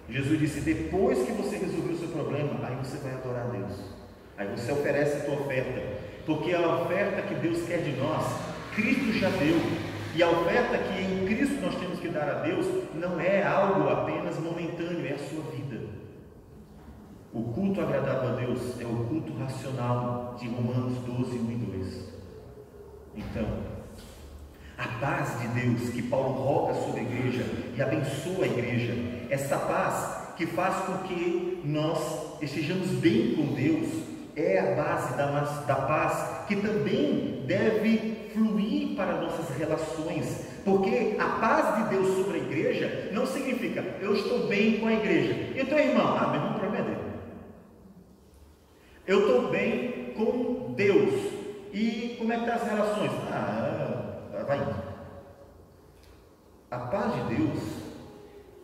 Jesus disse: depois que você resolver o seu problema, aí você vai adorar a Deus, aí você oferece a tua oferta, porque a oferta que Deus quer de nós, Cristo já deu, e a oferta que em Cristo nós temos que dar a Deus não é algo apenas momentâneo, é a sua vida. O culto agradável a Deus é o culto racional de Romanos 12, 1 e 2. Então, a paz de Deus que Paulo roga sobre a igreja e abençoa a igreja, essa paz que faz com que nós estejamos bem com Deus, é a base da paz que também deve fluir para nossas relações, porque a paz de Deus sobre a igreja não significa eu estou bem com a igreja. Então, irmão, meu irmão, o problema é dele. Eu estou bem com Deus. E como é que estão as relações? Vai indo. A paz de Deus,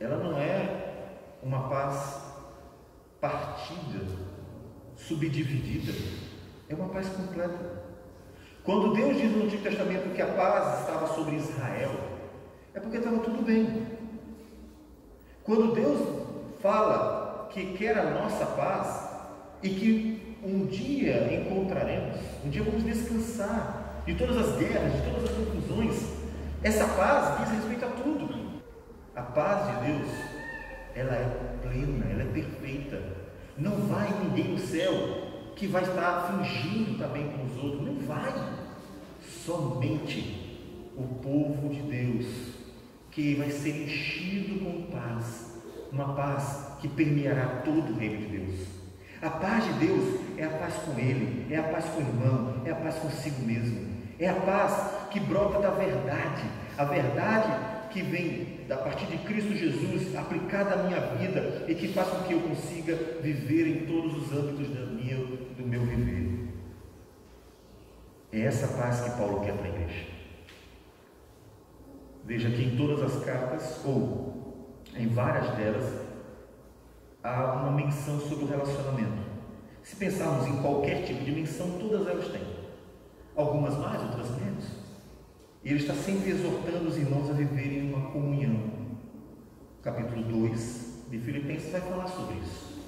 ela não é uma paz partida, subdividida, é uma paz completa. Quando Deus diz no Antigo Testamento que a paz estava sobre Israel, é porque estava tudo bem. Quando Deus fala que quer a nossa paz e que um dia encontraremos, um dia vamos descansar de todas as guerras, de todas as confusões, essa paz diz respeito a tudo. A paz de Deus, ela é plena, ela é perfeita. Não vai ninguém no céu que vai estar fingindo estar bem com os outros. Não vai. Somente o povo de Deus, que vai ser enchido com paz, uma paz que permeará todo o reino de Deus. A paz de Deus é a paz com Ele, é a paz com o irmão, é a paz consigo mesmo, é a paz que brota da verdade, a verdade que vem a partir de Cristo Jesus, aplicada à minha vida e que faz com que eu consiga viver em todos os âmbitos do meu viver. É essa paz que Paulo quer para a igreja. Veja que em todas as cartas, ou em várias delas, há uma menção sobre o relacionamento. Se pensarmos em qualquer tipo de menção, todas elas têm. Algumas mais, outras menos. E ele está sempre exortando os irmãos a viverem uma comunhão. O capítulo 2 de Filipenses vai falar sobre isso.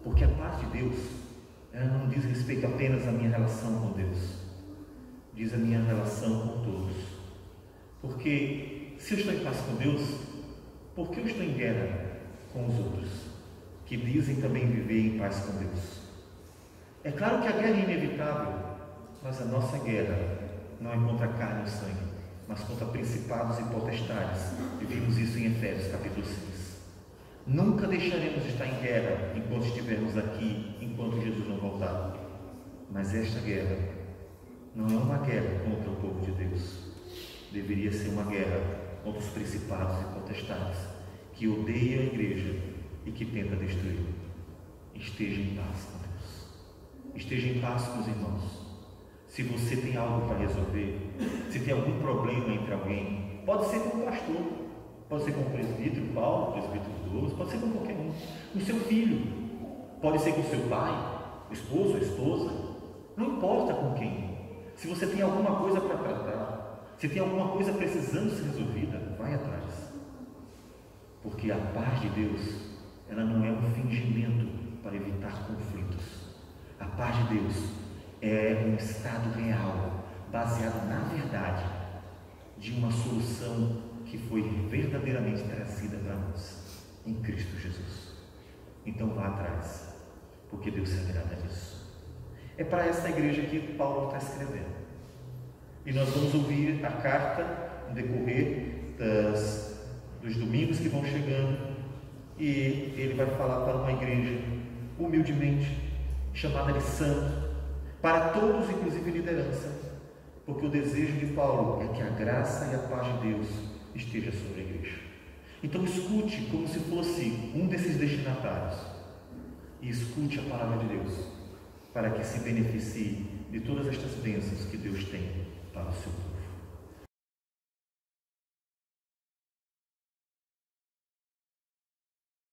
Porque a paz de Deus, ela não diz respeito apenas à minha relação com Deus, diz a minha relação com todos. Porque se eu estou em paz com Deus, por que eu estou em guerra com os outros, que dizem também viver em paz com Deus? É claro que a guerra é inevitável, mas a nossa guerra não é contra a carne e o sangue, mas contra principados e potestades. E vimos isso em Efésios capítulo 6. Nunca deixaremos de estar em guerra enquanto estivermos aqui, enquanto Jesus não voltar. Mas esta guerra não é uma guerra contra o povo de Deus. Deveria ser uma guerra contra os principados e potestades que odeia a igreja e que tenta destruí-la. Esteja em paz com Deus. Esteja em paz com os irmãos. Se você tem algo para resolver, se tem algum problema entre alguém, pode ser com o pastor, pode ser com o presbítero Paulo, o presbítero Douglas, pode ser com qualquer um, com o seu filho, pode ser com o seu pai, o esposo, a esposa, não importa com quem. Se você tem alguma coisa para tratar, se tem alguma coisa precisando ser resolvida, vai atrás. Porque a paz de Deus, ela não é um fingimento para evitar conflitos. A paz de Deus é um estado real, baseado na verdade, de uma solução que foi verdadeiramente trazida para nós, em Cristo Jesus. Então vá atrás, porque Deus se agrada disso. É para essa igreja que Paulo está escrevendo. E nós vamos ouvir a carta no decorrer dos domingos que vão chegando, e ele vai falar para uma igreja humildemente, chamada de santo, para todos, inclusive liderança, porque o desejo de Paulo é que a graça e a paz de Deus esteja sobre a igreja. Então escute como se fosse um desses destinatários, e escute a palavra de Deus, para que se beneficie de todas estas bênçãos que Deus tem para o seu povo.